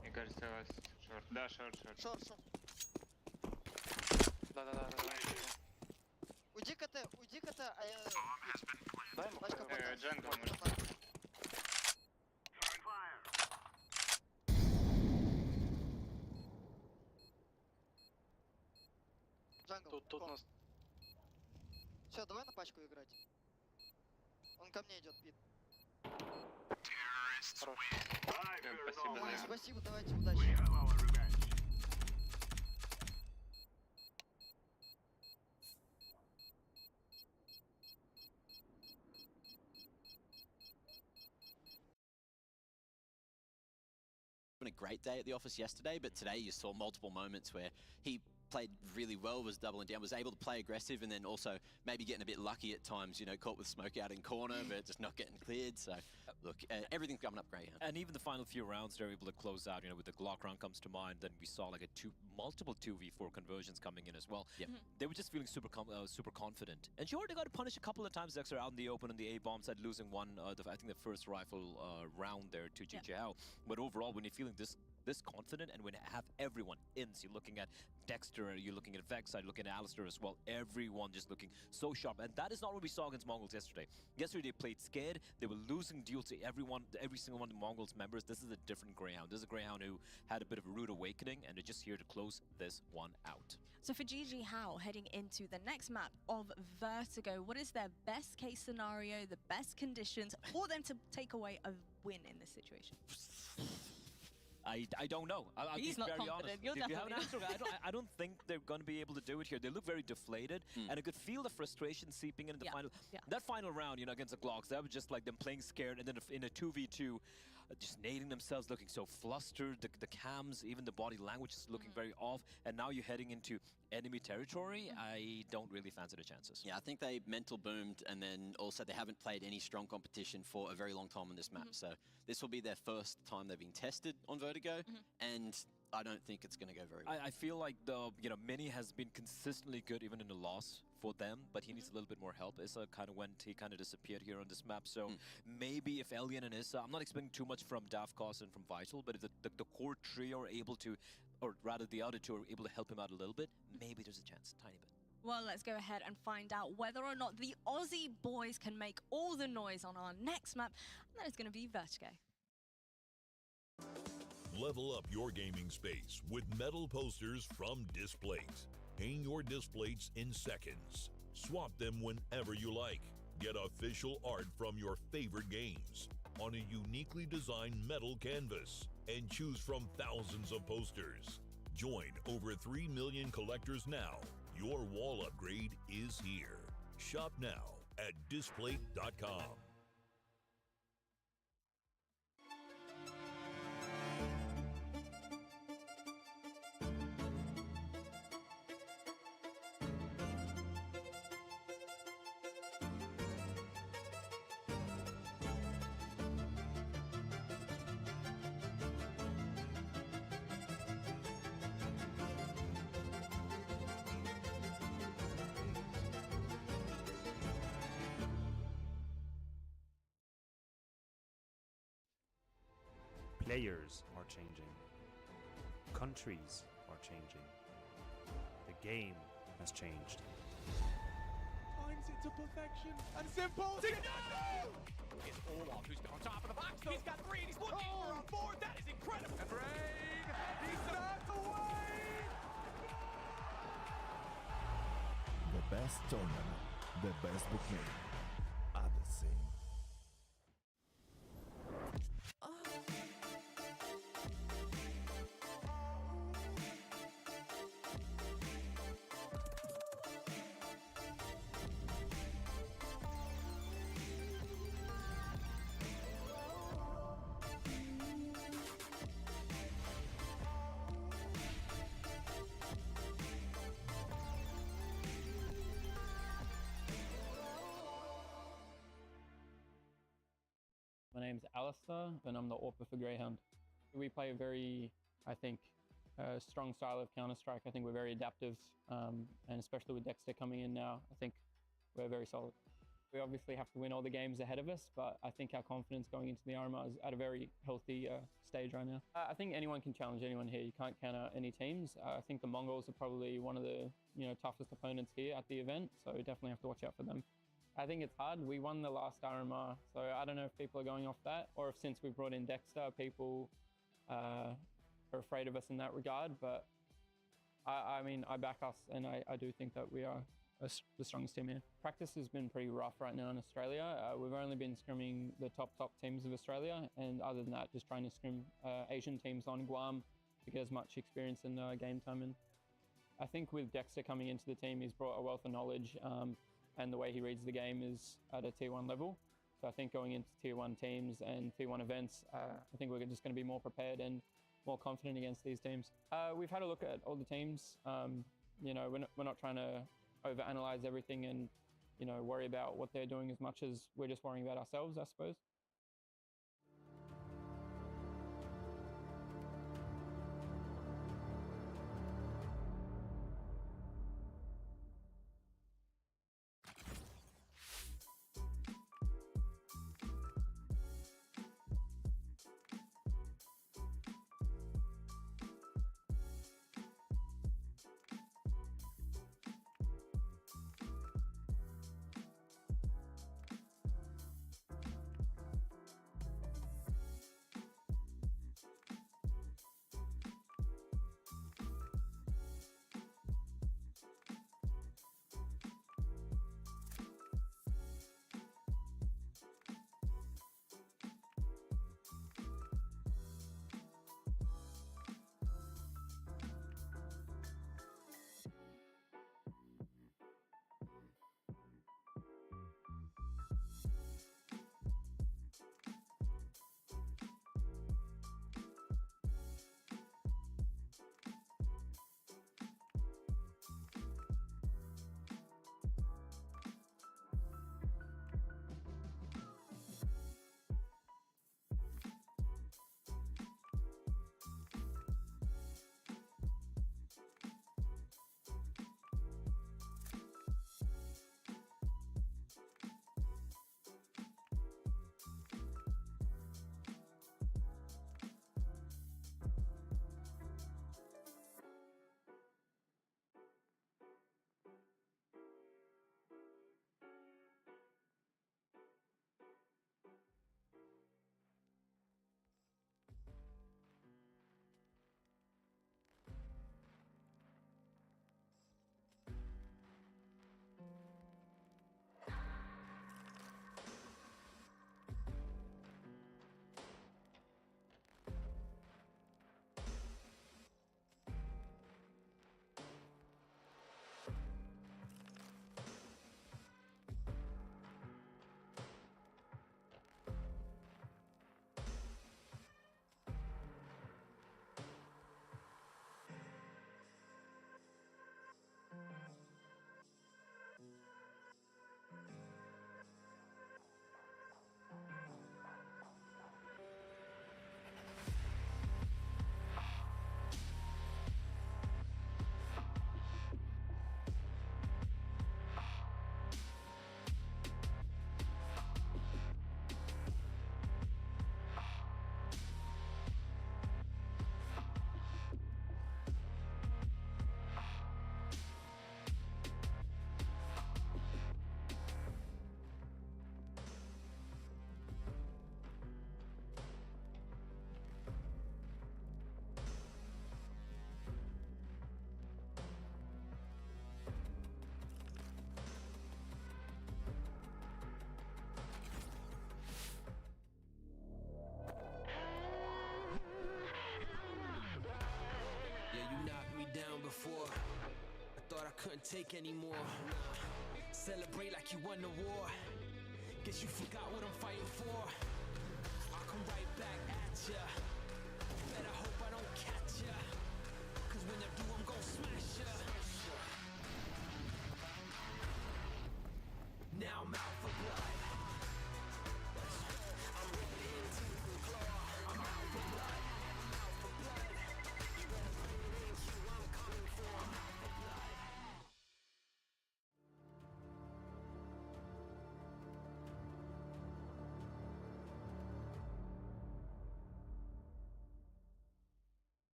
Мне кажется, у вас шорт. Да, шорт. Шорт, шорт. Да. Уйди КТ, а я... Дай ему Бачка хай. подальше. Джангл Вот, может. вот так. Джангл. Тут нас... Все, давай на пачку играть. Он ко мне идет, Пит. Хорош. Спасибо, Ой, да. спасибо, давайте, удачи. A great day at the office yesterday, but today you saw multiple moments where he played really well, was doubling down, was able to play aggressive, and then also maybe getting a bit lucky at times, you know, caught with smoke out in corner, but just not getting cleared. So, look, everything's coming up Greyhound. And even the final few rounds, they're able to close out, you know, with the Glock round comes to mind. Then we saw like multiple 2v4 conversions coming in as well. Yeah. They were just feeling super confident. And sure, they got punished a couple of times. Dexter out in the open on the A-bomb side, losing one, I think the first rifle round there to Jiao. But overall, when you're feeling this confident and when you have everyone in, so you're looking at Dexter, you're looking at Faceit, you're looking at Alistair as well, everyone just looking so sharp. And that is not what we saw against Mongols yesterday. Yesterday they played scared, they were losing duels to every single one of the Mongols members. This is a different Greyhound. This is a Greyhound who had a bit of a rude awakening, and they're just here to close this one out. So for GG How, heading into the next map of Vertigo, what is their best case scenario, the best conditions for them to take away a win in this situation? I don't know. I'll He's be not very confident. honest. You're If you have an definitely answer, I don't think they're going to be able to do it here. They look very deflated, and I could feel the frustration seeping into the final. That final round, you know, against the Glocks, that was just like them playing scared, and then in a 2v2, just nading themselves, looking so flustered. The cams, even the body language is looking very off. And now you're heading into enemy territory. I don't really fancy the chances. Yeah, I think they mental boomed, and then also they haven't played any strong competition for a very long time on this map. So this will be their first time they've been tested on Vertigo, and I don't think it's going to go very well. I feel like Mini has been consistently good even in the loss for them, but he needs a little bit more help. Issa kind of disappeared here on this map, so maybe if Alien and Issa, I'm not expecting too much from Davkos and from Vital, but if the core trio are able to, or rather the other two are able to help him out a little bit, maybe there's a chance, tiny bit. Well, let's go ahead and find out whether or not the Aussie boys can make all the noise on our next map, and that is going to be Vertigo. Level up your gaming space with metal posters from Displates. Hang your Displates in seconds. Swap them whenever you like. Get official art from your favorite games on a uniquely designed metal canvas and choose from thousands of posters. Join over 3 million collectors now. Your wall upgrade is here. Shop now at Displate.com. Players are changing. Countries are changing. The game has changed. Times it to perfection and simple. It's Orlov who's on top of the box. He's got three. He's looking for a fourth. That is incredible. And Rain, he's knocked away. The best tournament, the best bookmaker are the same. My name's Alistair, and I'm the AWPer for Greyhound. We play a very, I think, strong style of Counter-Strike. I think we're very adaptive, and especially with Dexter coming in now, I think we're very solid. We obviously have to win all the games ahead of us, but I think our confidence going into the RMR is at a very healthy stage right now. I think anyone can challenge anyone here. You can't count out any teams. I think the Mongols are probably one of the toughest opponents here at the event, so definitely have to watch out for them. I think it's hard. We won the last RMR, so I don't know if people are going off that, or if since we brought in Dexter, people are afraid of us in that regard. But I mean, I back us, and I do think that we are the strongest team here. Practice has been pretty rough right now in Australia. We've only been scrimming the top teams of Australia, and other than that, just trying to scrim Asian teams on Guam to get as much experience and game time in. I think with Dexter coming into the team, he's brought a wealth of knowledge. And the way he reads the game is at a tier 1 level. So I think going into tier 1 teams and tier 1 events, I think we're just going to be more prepared and more confident against these teams. We've had a look at all the teams. We're not trying to overanalyze everything and worry about what they're doing as much as we're just worrying about ourselves, I suppose. couldn't take anymore. Celebrate like you won the war. Guess you forgot what I'm fighting for. I'll come right back at ya. Better hope I don't catch ya. Cause when I do, I'm gon' smash ya. Now I'm out for blood. I'm ready into the claw. I'm out for blood. I'm out for blood. You better put it in queue. I'm coming for. I'm out for blood.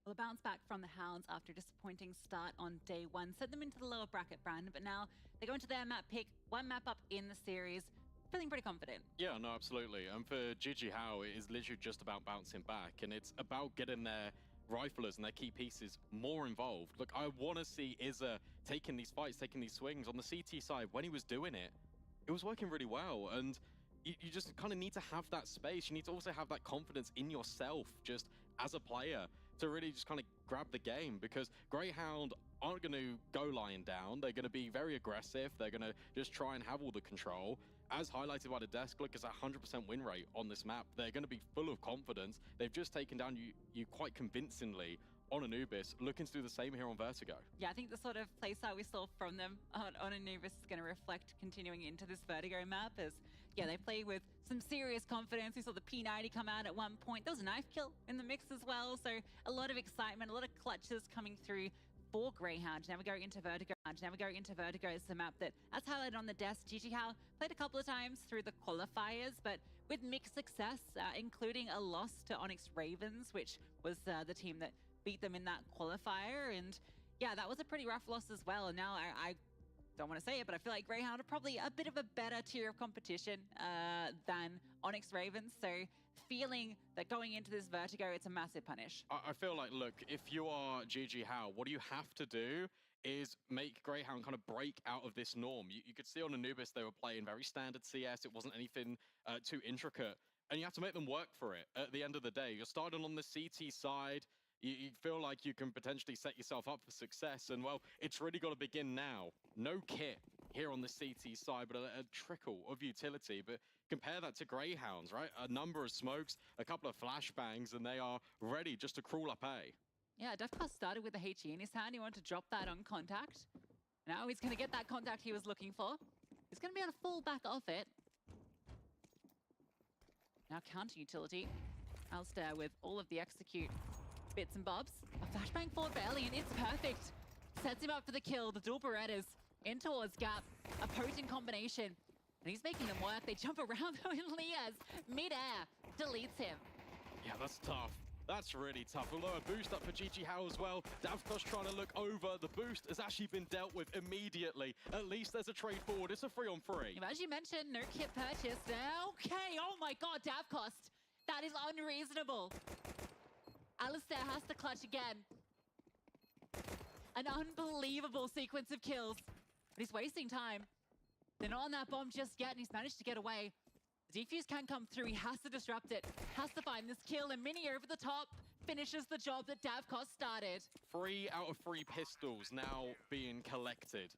Well, a bounce back from the Hounds after a disappointing start on day one sent them into the lower bracket, Brandon, but now they go into their map pick, one map up in the series, feeling pretty confident. Yeah, no, absolutely. And for Gigi Howe, it is literally just about bouncing back, and it's about getting their riflers and their key pieces more involved. Look, I want to see Izza taking these fights, taking these swings. On the CT side, when he was doing it, it was working really well, and you just kind of need to have that space. You need to also have that confidence in yourself, just as a player, to really just kind of grab the game, because Greyhound aren't going to go lying down. They're going to be very aggressive. They're going to just try and have all the control. As highlighted by the desk, look, it's a 100% win rate on this map. They're going to be full of confidence. They've just taken down you quite convincingly on Anubis, looking to do the same here on Vertigo. Yeah, I think the sort of playstyle we saw from them on Anubis is going to reflect continuing into this Vertigo map as, yeah, they play with some serious confidence. We saw the P90 come out at one point. There was a knife kill in the mix as well, so a lot of excitement, a lot of clutches coming through for Greyhound. Now we go into Vertigo. It's the map that, as highlighted on the desk, Gigi Howe played a couple of times through the qualifiers, but with mixed success, including a loss to Onyx Ravens, which was the team that beat them in that qualifier. And yeah, that was a pretty rough loss as well. And now I don't want to say it, but I feel like Greyhound are probably a bit of a better tier of competition than Onyx Ravens. So feeling that going into this Vertigo, it's a massive punish. I feel like, look, if you are Gigi Howe, what you have to do is make Greyhound kind of break out of this norm. You could see on Anubis, they were playing very standard CS. It wasn't anything too intricate. And you have to make them work for it at the end of the day. You're starting on the CT side. You feel like you can potentially set yourself up for success. And, well, it's really got to begin now. No kit here on the CT side, but a trickle of utility. But compare that to Greyhounds, right? A number of smokes, a couple of flashbangs, and they are ready just to crawl up A. Yeah, Defcast started with the HE in his hand. He wanted to drop that on contact. Now he's going to get that contact he was looking for. He's going to be able to fall back off it. Now counter utility. Alistair with all of the execute bits and bobs. A flashbang forward for Alien. It's perfect. Sets him up for the kill. The dual Berettas in towards Gap. A potent combination. And he's making them work. They jump around though, and Liaz, mid-air, deletes him. Yeah, that's tough. That's really tough. Although a boost up for Gigi Howe as well. Davkos trying to look over. The boost has actually been dealt with immediately. At least there's a trade forward. It's a 3-on-3. As you mentioned, no kit purchased. Okay, oh my god, Davkos. That is unreasonable. Alistair has to clutch again. An unbelievable sequence of kills. But he's wasting time. They're not on that bomb just yet, and he's managed to get away. The defuse can come through. He has to disrupt it. Has to find this kill, and Mini over the top finishes the job that Davkos started. 3 out of 3 pistols now being collected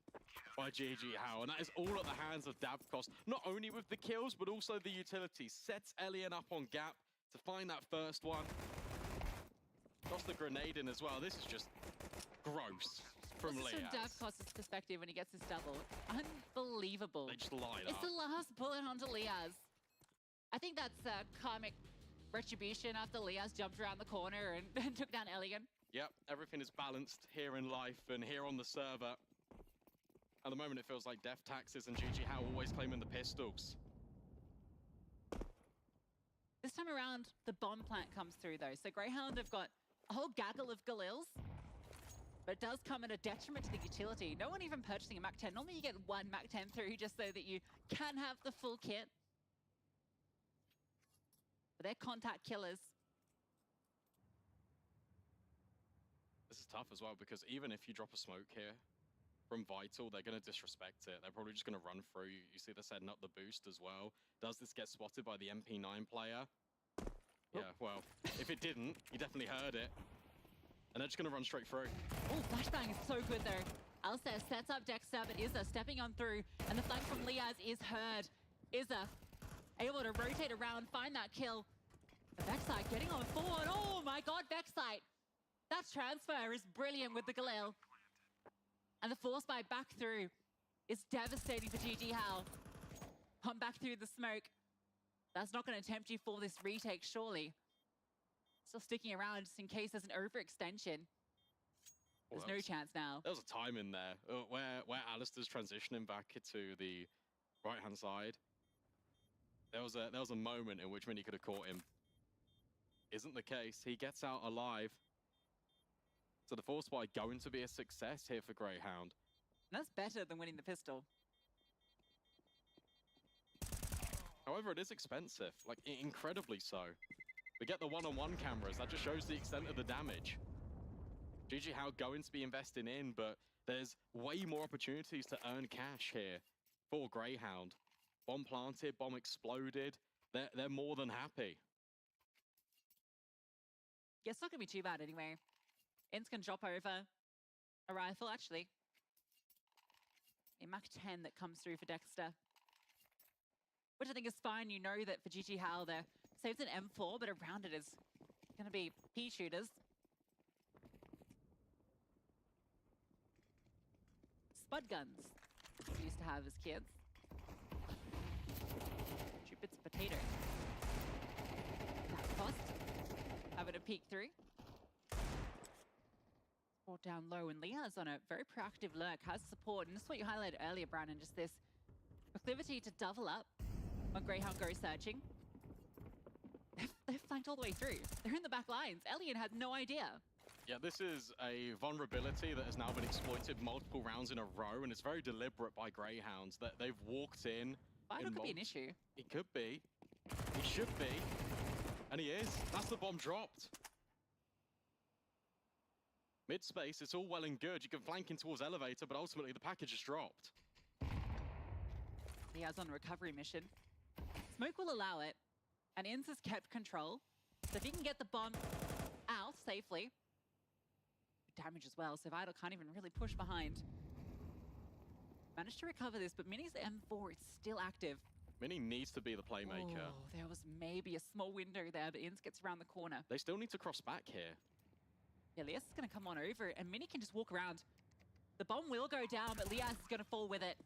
by Gigi Howe, and that is all at the hands of Davkos. Not only with the kills, but also the utility. Sets Elian up on Gap to find that first one. Toss the grenade in as well. This is just gross from Liaz. From Davkos' perspective when he gets this double. Unbelievable. They just light It's up. the last bullet onto Liaz. I think that's karmic retribution after Liaz jumped around the corner and took down Elian. Yep, everything is balanced here in life and here on the server. At the moment, it feels like Death Taxes and Gigi Howe always claiming the pistols. This time around, the bomb plant comes through though. So Greyhound have got a whole gaggle of Galils, but it does come at a detriment to the utility. No one even purchasing a MAC-10. Normally you get one MAC-10 through just so that you can have the full kit. But they're contact killers. This is tough as well, because even if you drop a smoke here from Vital, they're going to disrespect it. They're probably just going to run through. You see they're setting up the boost as well. Does this get spotted by the MP9 player? Yeah, well, if it didn't, you definitely heard it. And they're just going to run straight through. Oh, flashbang is so good though. Alistair sets up Dexter, but Izza stepping on through, and the flank from Liaz is heard. Izza able to rotate around, find that kill. The Faceit getting on forward. Oh my god, Faceit. That transfer is brilliant with the Galil. And the force buy back through is devastating for GG Hao. Come back through the smoke. That's not going to tempt you for this retake, surely. Still sticking around just in case there's an overextension. There's no chance now. There was a time in there where Alistair's transitioning back to the right-hand side. There was a moment in which Mini could have caught him. Isn't the case. He gets out alive. So the force buy going to be a success here for Greyhound. That's better than winning the pistol. However, it is expensive, like incredibly so. We get the one-on-one cameras, that just shows the extent of the damage. GG Hao going to be investing in, but there's way more opportunities to earn cash here for Greyhound. Bomb planted, bomb exploded. They're more than happy. Yeah, it's not going to be too bad anyway. Inns can drop over a rifle, actually. A Mach 10 that comes through for Dexter. Which I think is fine. You know that for GG Hao, they're saved an M4, but around it is going to be pea shooters. Spud guns we used to have as kids. Shoot bits of potato. That cost. Having a peek through. Brought down low, and Liaz on a very proactive lurk, has support, and this is what you highlighted earlier, Brandon, just this proclivity to double up when Greyhound goes searching. They've flanked all the way through. They're in the back lines. Elian had no idea. Yeah, this is a vulnerability that has now been exploited multiple rounds in a row, and it's very deliberate by Greyhounds that they've walked in. Vital could be an issue. It could be. He should be. And he is. That's the bomb dropped. Mid-space, it's all well and good. You can flank in towards elevator, but ultimately the package is dropped. He has on a recovery mission. Smoke will allow it, and Inns has kept control. So if he can get the bomb out safely, damage as well, so Vital can't even really push behind. Managed to recover this, but Mini's M4 is still active. Mini needs to be the playmaker. Oh, there was maybe a small window there, but Inns gets around the corner. They still need to cross back here. Yeah, Lias is going to come on over, and Mini can just walk around. The bomb will go down, but Lias is going to fall with it.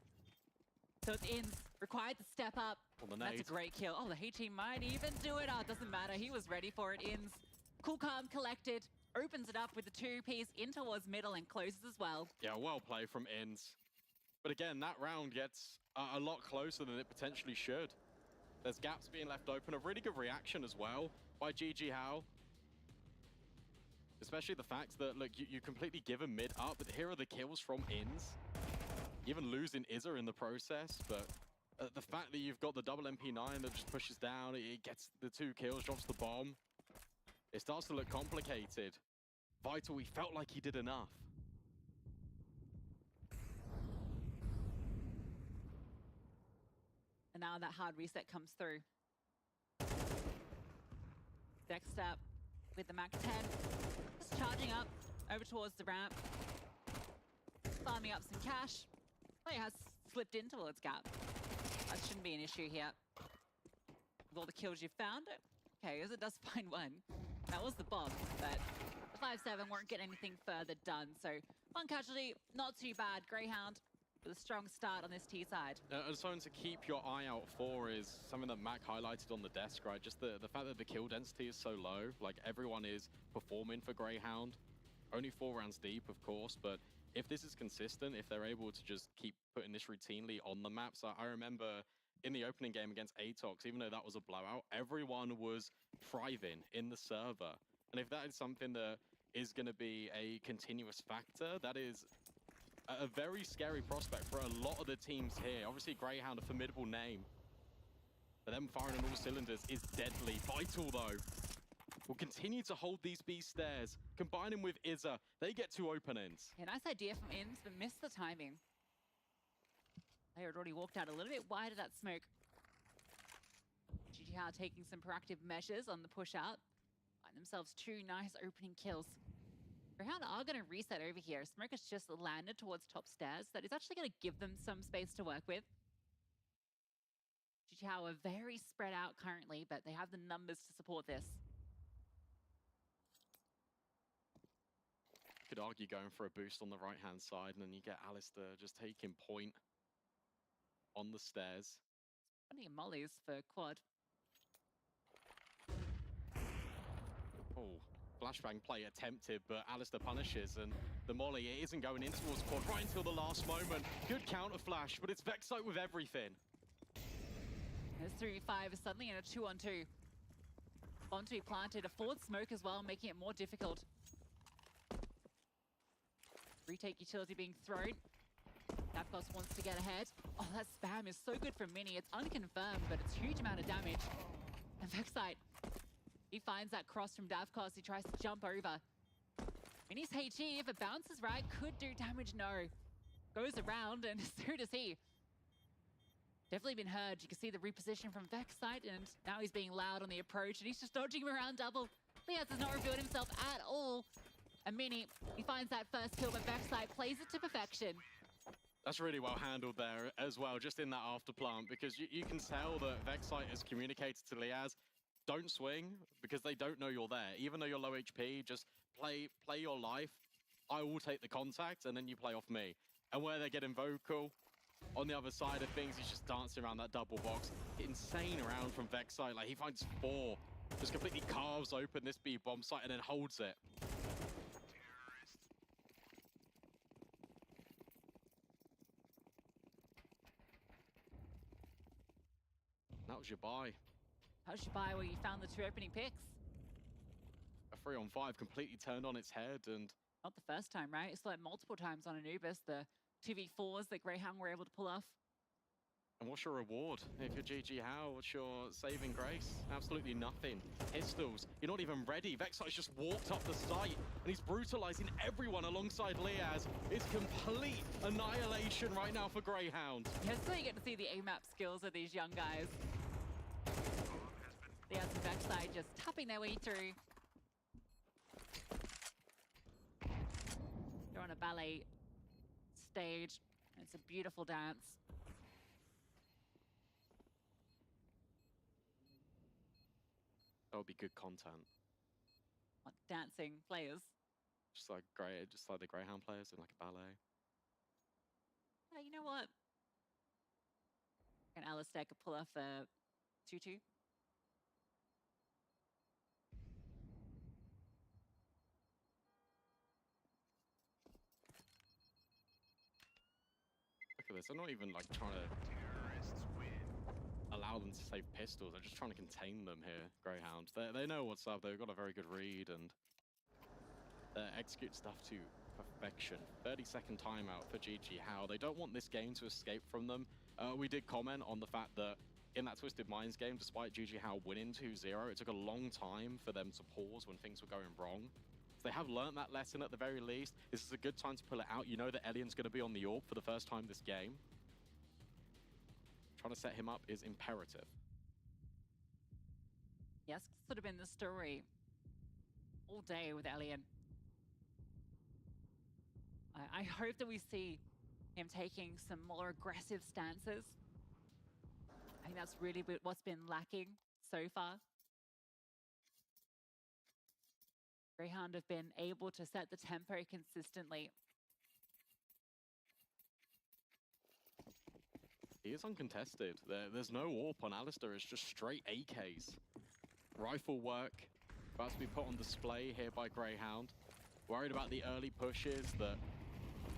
So it's Inns, required to step up. That's a great kill. Oh, the H team might even do it. Oh, it doesn't matter. He was ready for it. Inns, cool, calm, collected. Opens it up with the two-piece in towards middle and closes as well. Yeah, well played from Inns. But again, that round gets a lot closer than it potentially should. There's gaps being left open. A really good reaction as well by GG Hao. Especially the fact that, look, you completely give a mid up, but here are the kills from Inns. Even losing Izza in the process, but the fact that you've got the double MP9 that just pushes down, it gets the 2 kills, drops the bomb. It starts to look complicated. Vital, he felt like he did enough. And now that hard reset comes through. Dexter with the Mach 10. Just charging up over towards the ramp. Farming up some cash. Player has slipped in towards gap. That shouldn't be an issue here. With all the kills you found, okay, as it does find one. That was the bomb, but the 5-7 won't get anything further done. So one casualty, not too bad. Greyhound with a strong start on this T side. And something to keep your eye out for is something that Mac highlighted on the desk, right? Just the fact that the kill density is so low. Like, everyone is performing for Greyhound. Only 4 rounds deep, of course, but if this is consistent, if they're able to just keep putting this routinely on the map. So I remember in the opening game against Atox, even though that was a blowout, everyone was thriving in the server. And if that is something that is going to be a continuous factor, that is a very scary prospect for a lot of the teams here. Obviously, Greyhound, a formidable name. But them firing on all cylinders is deadly. Vital, though, will continue to hold these B stairs. Combining with Izza, they get 2 openings. Yeah, nice idea from Inns, but missed the timing. They had already walked out a little bit wide of that smoke. GG Hao taking some proactive measures on the push out. Find themselves 2 nice opening kills. Greyhound are going to reset over here. Smoke has just landed towards top stairs. That is actually going to give them some space to work with. Jijiao are very spread out currently, but they have the numbers to support this. Could argue going for a boost on the right-hand side, and then you get Alistair just taking point on the stairs. Plenty of mollies for quad. Oh, flashbang play attempted, but Alistair punishes, and the molly, it isn't going in towards quad right until the last moment. Good counter flash, but it's Faceit with everything. This 3v5 is suddenly in a 2-on-2. Bomb to be planted, a forward smoke as well, making it more difficult. Retake utility being thrown. Davkos wants to get ahead. Oh, that spam is so good from Mini. It's unconfirmed, but it's huge amount of damage. And Faceit, he finds that cross from Davkos. He tries to jump over. Mini's HE, if it bounces right, could do damage. No. Goes around, and so does he. Definitely been heard. You can see the reposition from Faceit, and now he's being loud on the approach, and he's just dodging him around double. Liaz has not revealed himself at all. And Mini, he finds that first kill, but Faceit plays it to perfection. That's really well handled there as well, just in that after plant, because you can tell that Faceit has communicated to Liaz, don't swing, because they don't know you're there. Even though you're low HP, just play your life. I will take the contact, and then you play off me. And where they're getting vocal, on the other side of things, he's just dancing around that double box. Insane round from Faceit. Like, he finds 4, just completely carves open this B bomb site and then holds it. That was your buy. That was your buy where you found the 2 opening picks. A 3-on-5 completely turned on its head, and not the first time, right? It's like multiple times on Anubis, the 2v4s that Greyhound were able to pull off. And what's your reward? If you're GG How, what's your saving grace? Absolutely nothing. Pistols, you're not even ready. Faceit's just walked up the site, and he's brutalizing everyone alongside Liaz. It's complete annihilation right now for Greyhound. Yes, so you get to see the AMAP skills of these young guys. Liaz and Faceit just tapping their way through. They're on a ballet stage. It's a beautiful dance. That would be good content. Like dancing players. Just like the Greyhound players in like a ballet. You know what? And Alistair could pull off a 2-2. Look at this. They're not even like trying to allow them to save pistols. They're just trying to contain them here, Greyhound. They know what's up. They've got a very good read, and they execute stuff to perfection. 30-second timeout for GG How. They don't want this game to escape from them. We did comment on the fact that in that Twisted Minds game, despite GG How winning 2-0, it took a long time for them to pause when things were going wrong. So they have learned that lesson at the very least. This is a good time to pull it out. You know that Elian's going to be on the AWP for the first time this game. Trying to set him up is imperative. Yes, sort of been the story all day with Elian. I hope that we see him taking some more aggressive stances. I think that's really what's been lacking so far. Greyhound have been able to set the tempo consistently. He is uncontested. There's no AWP on Alistair. It's just straight AKs. Rifle work about to be put on display here by Greyhound. Worried about the early pushes that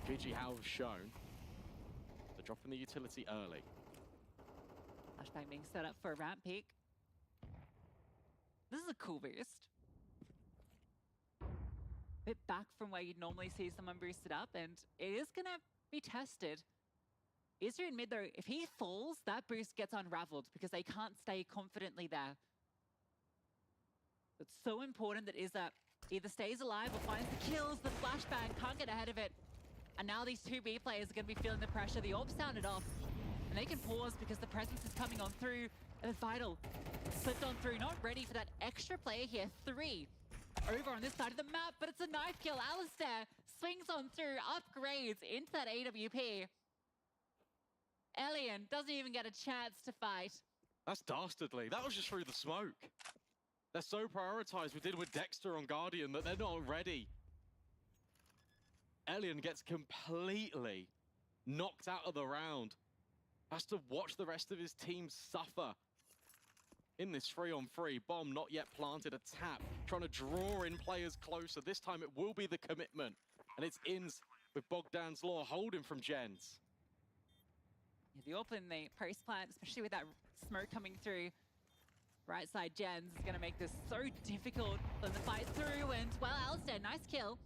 GG How have shown. They're dropping the utility early. Flashbang being set up for a ramp peak. This is a cool boost. Bit back from where you'd normally see someone boosted up, and it is gonna be tested. Isra in mid though, if he falls, that boost gets unraveled because they can't stay confidently there. It's so important that Isra either stays alive or finds the kills. The flashbang can't get ahead of it. And now these two B players are going to be feeling the pressure. The AWP sounded off. And they can pause because the presence is coming on through. And Vital slipped on through, not ready for that extra player here. 3 over on this side of the map, but it's a knife kill. Alistair swings on through, upgrades into that AWP. Elian doesn't even get a chance to fight. That's dastardly. That was just through the smoke. They're so prioritized. We did with Dexter on Guardian that they're not ready. Elian gets completely knocked out of the round. Has to watch the rest of his team suffer. In this 3-on-3, bomb not yet planted, a tap, trying to draw in players closer. This time it will be the commitment. And it's ins with Bogdan's Law holding from Jens. Yeah, the open, the post plant, especially with that smoke coming through. Right side Jens is going to make this so difficult on the fight through. And, well, Alistair, nice kill.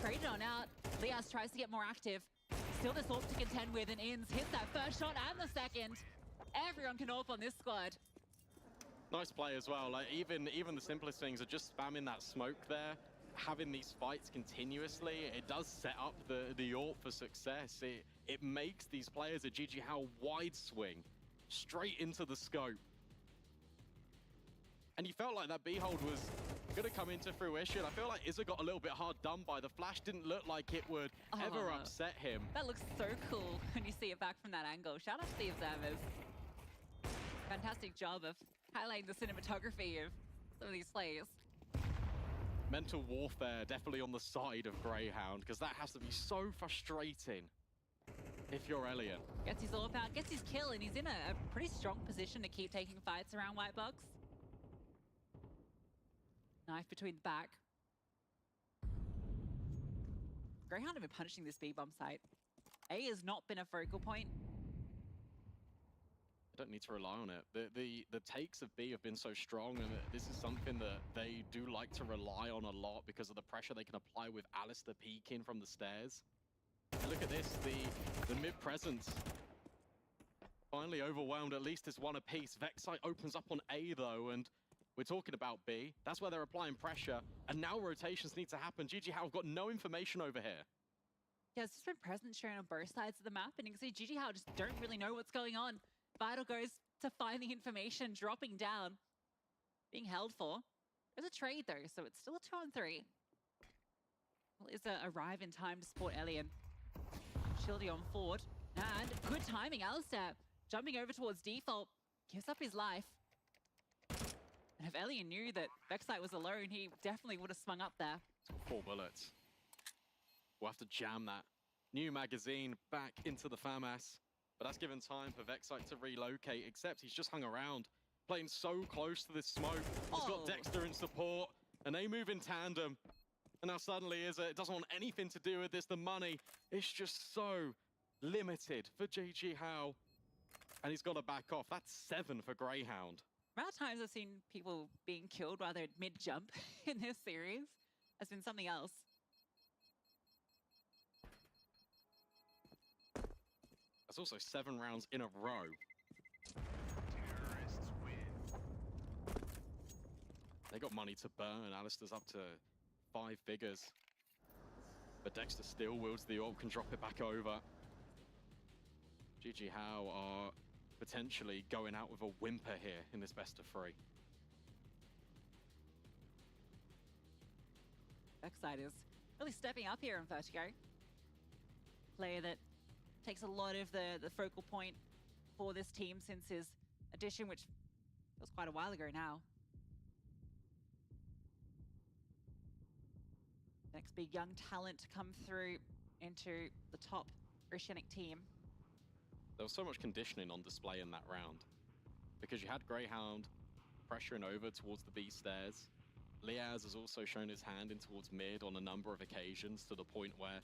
Traded on out. Lias tries to get more active. Still this AWP to contend with, and Ins hits that first shot and the second. Everyone can AWP on this squad. Nice play as well. Like even the simplest things are just spamming that smoke there, having these fights continuously. It does set up the AWP for success. It makes these players at GG How wide swing straight into the scope. And you felt like that B-hold was going to come into fruition. I feel like Izza got a little bit hard done by. The flash didn't look like it would ever upset him. That looks so cool when you see it back from that angle. Shout out to the observers. Fantastic job of highlighting the cinematography of some of these plays. Mental warfare definitely on the side of Greyhound, because that has to be so frustrating if you're Elian. Gets his AWP out, gets his kill, and he's in a pretty strong position to keep taking fights around White Box. Knife between the back. Greyhound have been punishing this B-bomb site. A has not been a focal point. I don't need to rely on it. The takes of B have been so strong, and this is something that they do like to rely on a lot because of the pressure they can apply with Alistair peeking from the stairs. And look at this, the mid-presence. Finally overwhelmed, at least it's one apiece. Faceit opens up on A though, and we're talking about B. That's where they're applying pressure, and now rotations need to happen. GG How have got no information over here. Yeah, it's just been presence sharing on both sides of the map, and you can see GG How just don't really know what's going on. Vital goes to find the information, dropping down, being held for. There's a trade though, so it's still a 2-on-3. Will Izza arrive in time to support Elian? Shildy on forward, and good timing. Alistair jumping over towards default, gives up his life. And if Elian knew that Faceit was alone, he definitely would have swung up there. 4 bullets. We'll have to jam that new magazine back into the FAMAS. But that's given time for Faceit to relocate, except he's just hung around, playing so close to this smoke. He's got Dexter in support, and they move in tandem. And now suddenly it doesn't want anything to do with this. The money is just so limited for GG How. And he's got to back off. That's 7 for Greyhound. Amount of times I've seen people being killed while they're mid-jump in this series has been something else. That's also 7 rounds in a row. Terrorists win. They got money to burn. Alistair's up to 5 figures. But Dexter still wields the AWP, can drop it back over. GG How are potentially going out with a whimper here in this best of 3. Faceit is really stepping up here in Vertigo. Player that takes a lot of the focal point for this team since his addition, which was quite a while ago now. Next big young talent to come through into the top Oceanic team. There was so much conditioning on display in that round because you had Greyhound pressuring over towards the B stairs. Liaz has also shown his hand in towards mid on a number of occasions to the point where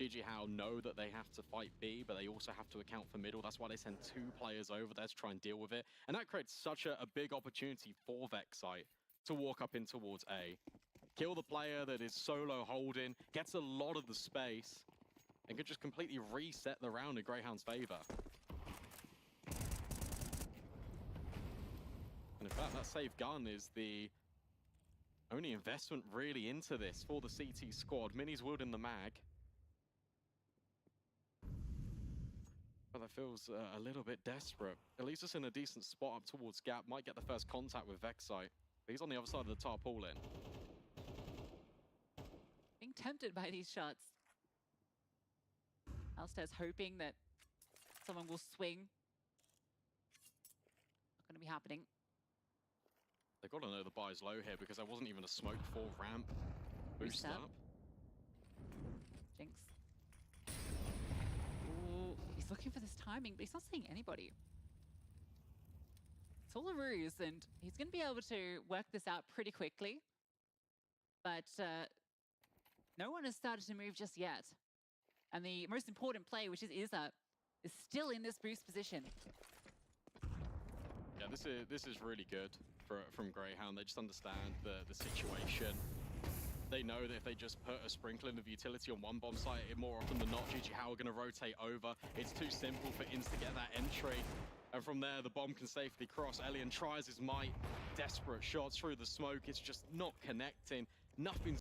GG How know that they have to fight B, but they also have to account for middle. That's why they send 2 players over there to try and deal with it. And that creates such a big opportunity for Faceit to walk up in towards A. Kill the player that is solo holding, gets a lot of the space, and could just completely reset the round in Greyhound's favor. And in fact, that save gun is the only investment really into this for the CT squad. Mini's wielding the mag. But that feels a little bit desperate. It leaves us in a decent spot up towards Gap. Might get the first contact with Faceit. But he's on the other side of the tarpaulin. tempted by these shots. Alster's hoping that someone will swing. Not going to be happening. They've got to know the buy's low here because there wasn't even a smoke for ramp. Boost up. Jinx. Ooh, he's looking for this timing, but he's not seeing anybody. It's all a ruse, and he's going to be able to work this out pretty quickly. But no one has started to move just yet. And the most important play, which is Izza, is still in this boost position. Yeah, this is really good from Greyhound. They just understand the situation. They know that if they just put a sprinkling of utility on one bomb site, more often than not, GG How are going to rotate over. It's too simple for Inns to get that entry. And from there, the bomb can safely cross. Elian tries his might. Desperate shots through the smoke. It's just not connecting. Nothing's